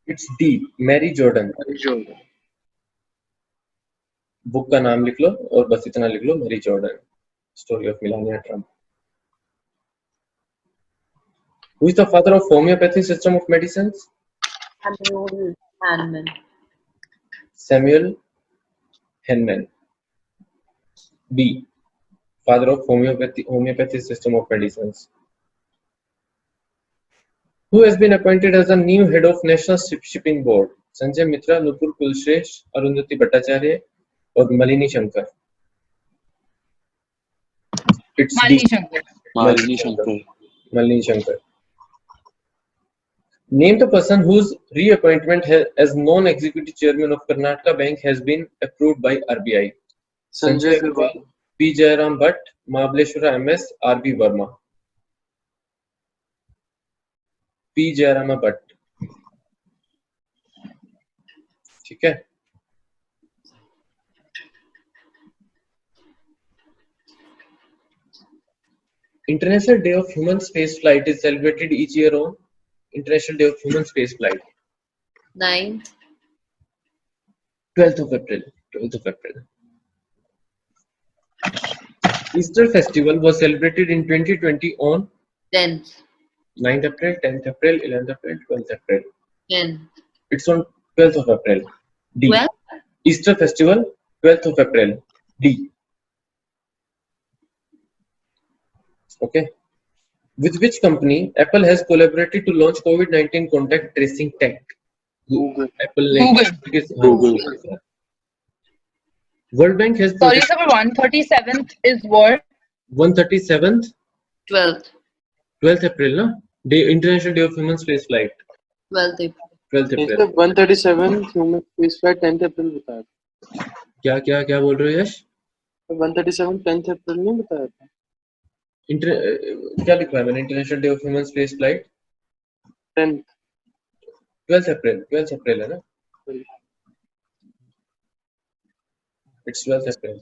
It's D. Mary Jordan. Book का नाम लिख लो और बस इतना लिख लो, Mary Jordan. Story of Melania Trump. Who is the father of homeopathy system of medicines? Samuel Hahnemann. B. Father of homeopathy system of medicines. Who has been appointed as the new head of National Shipping Board? Sanjay Mitra, Nupur Kulshresh, Arundhati Bhattacharya, or Malini Shankar? It's Malini Shankar. Malini Shankar. Name the person whose reappointment as non-executive chairman of Karnataka Bank has been approved by RBI. Sanjay Agarwal. P. Jayaram Bhatt, Mahabaleshwara MS, R.B. Verma. P. Jayarama Bhatt. ठीक है. International Day of Human Space Flight is celebrated each year on International Day of Human Space Flight. 9th. 12th of April. 12th of April. Easter festival was celebrated in 2020 on 10th. 9th April, 10th April, 11th April, 12th April. 10th. It's on 12th of April. D. 12th? Easter festival, 12th of April. D. Okay. With which company Apple has collaborated to launch COVID-19 contact tracing tech? Google. Apple. Google. World Bank has. Sorry, sir, 137th is what? 137th. 12th. 12th April, ना? Day International Day of Human Space Flight. 12th April. 12th April. 137 human space flight 10th अप्रैल बताया था. क्या बोल रहे हो यश? 137 10th अप्रैल नहीं बताया था. क्या लिखा है मैंने? International day of human space flight 10th. 12th अप्रैल है ना? It's 12th April.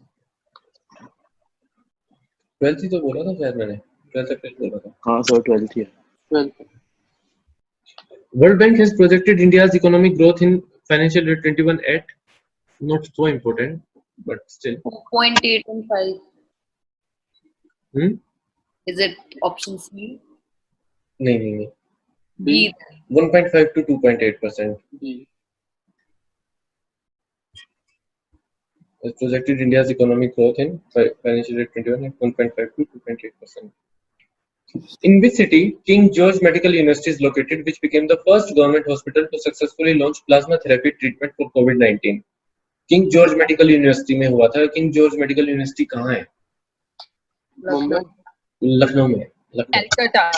12th ही तो बोला था शायद मैंने. 12th अप्रैल बोला था. हाँ सर 12th ही है. 12th. World Bank has projected India's economic growth in financial year 21 at not so important, but still. 0.8 and 5. Hmm? Is it option C? नहीं. B. 1.5 to 2.8%. B. Has projected India's economic growth in financial year 21 at 1.5 to 2.8%. In which city King George Medical University is located, which became the first government hospital to successfully launch plasma therapy treatment for COVID-19? King George Medical University में हुआ था. King George Medical University कहाँ है? मुंबई. लखनऊ में. Calcutta.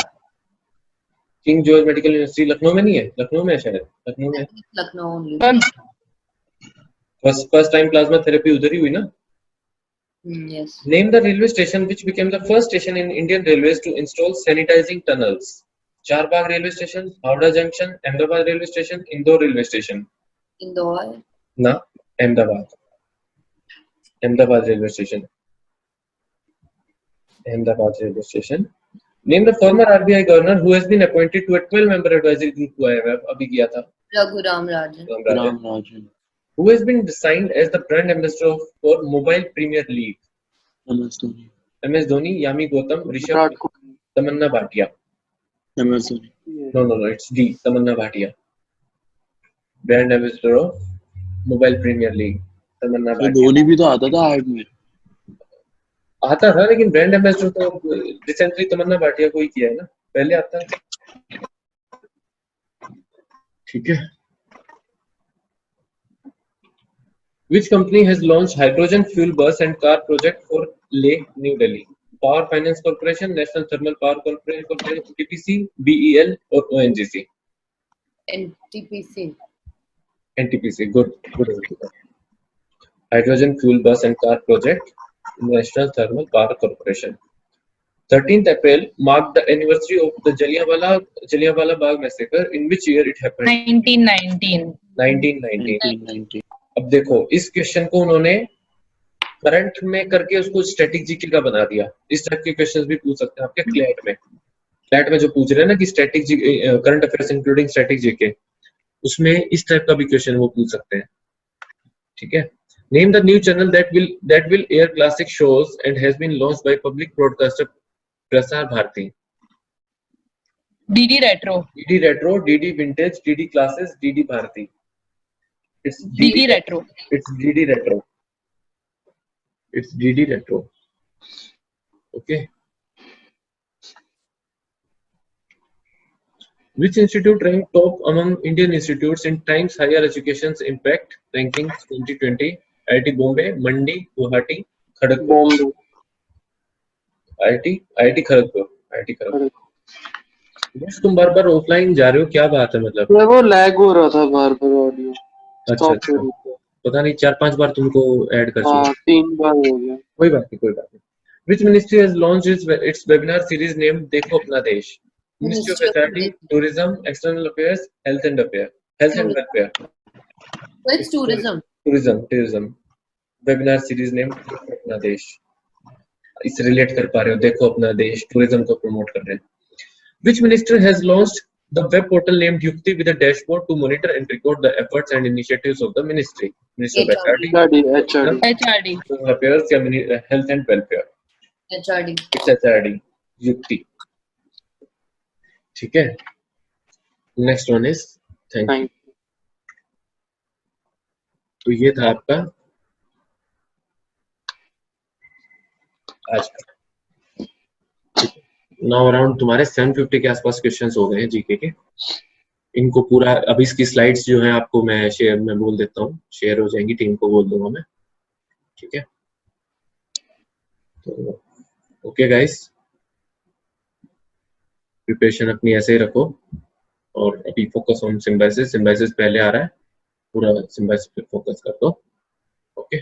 King George Medical University Lucknow में नहीं है? लखनऊ में है शायद. लखनऊ में. Lucknow only. First time plasma therapy उधर ही हुई ना? Yes. Name the railway station which became the first station in Indian Railways to install sanitizing tunnels. Charbagh Railway Station, Howrah Junction, Ahmedabad Railway Station, Indore Railway Station. Indore. Na, Ahmedabad. Ahmedabad Railway Station. Ahmedabad Railway Station. Name the former RBI governor who has been appointed to a 12-member advisory group to IMF. अभी गया था. Raghuram Rajan. Rajan. Who has been signed as the brand ambassador for Mobile Premier League? MS Dhoni. MS Dhoni, Yami Gautam, Rishabh, Tamanna Bhatia. MS Dhoni. No, it's D. Tamanna Bhatia. Brand ambassador of Mobile Premier League. Tamanna Bhatia. Dhoni भी तो आता था ऐड में. आता था लेकिन ब्रांड एम्बेसडर तो रिसेंटली तमन्ना भाटिया को ही किया है ना. पहले आता है. ठीक है. Which company has launched hydrogen fuel bus and car project for Leh, New Delhi? Power Finance Corporation, National Thermal Power Corporation, NTPC, BEL or ONGC? NTPC. NTPC. Good. Hydrogen fuel bus and car project, National Thermal Power Corporation. 13th April marked the anniversary of the Jallianwala Bagh massacre. In which year it happened? 1919. 1919. अब देखो इस क्वेश्चन को उन्होंने करंट में करके उसको स्टैटिक जीके का बना दिया. इस टाइप के क्वेश्चंस भी पूछ सकते हैं आपके क्लैट में जो पूछ रहे हैं ना कि static current affairs including static GK, उसमें इस टाइप का भी क्वेश्चन वो पूछ सकते हैं. ठीक है. Name the new channel that will air classic shows and has been launched by public broadcaster Prasar Bharati. DD Retro. DD Vintage, DD Classes, DD Bharati. It's DD Retro. It's DD Retro. Okay. Which institute ranked top among Indian institutes in Times Higher Education's Impact Rankings 2020? IIT Bombay, Mandi, Guwahati, Kharagpur. Bombay. IIT Kharagpur. बस तुम बार ऑफलाइन जा रहे हो, क्या बात है? मतलब वो लैग हो रहा था बार ऑडियो. अच्छा. पता नहीं 4-5 बार तुमको ऐड कर हाँ, चुका। 3 बार हो गया। कोई बात नहीं। Which ministry has launched its webinar series named देखो अपना देश? Ministry of HRD, Tourism, External Affairs, Health and Welfare. So it's tourism. Tourism. Webinar series named देखो अपना देश. इससे रिलेट कर पा रहे हो, देखो अपना देश, टूरिज्म को प्रमोट कर रहे हैं। Which minister has launched the web portal named Yukti with a dashboard to monitor and record the efforts and initiatives of the ministry? Ministry of HRD, HRD. Affairs या Health and Welfare? HRD. It's HRD. Yukti. ठीक है। Next one is thank you. तो ये था आपका आज का। नाउ अराउंड तुम्हारे 750 के आसपास क्वेश्चंस हो गए हैं जीके के। इनको पूरा अब इसकी स्लाइड्स जो हैं आपको मैं शेयर में बोल देता हूँ, शेयर हो जाएंगी, टीम को बोल दूंगा मैं, ठीक है। तो ओके गाइस, प्रिपरेशन अपनी ऐसे ही रखो और अभी फोकस ऑन सिम्बाइसिस पहले आ रहा है, पूरा सिम्बाइसिस पे फोकस कर दो। ओके।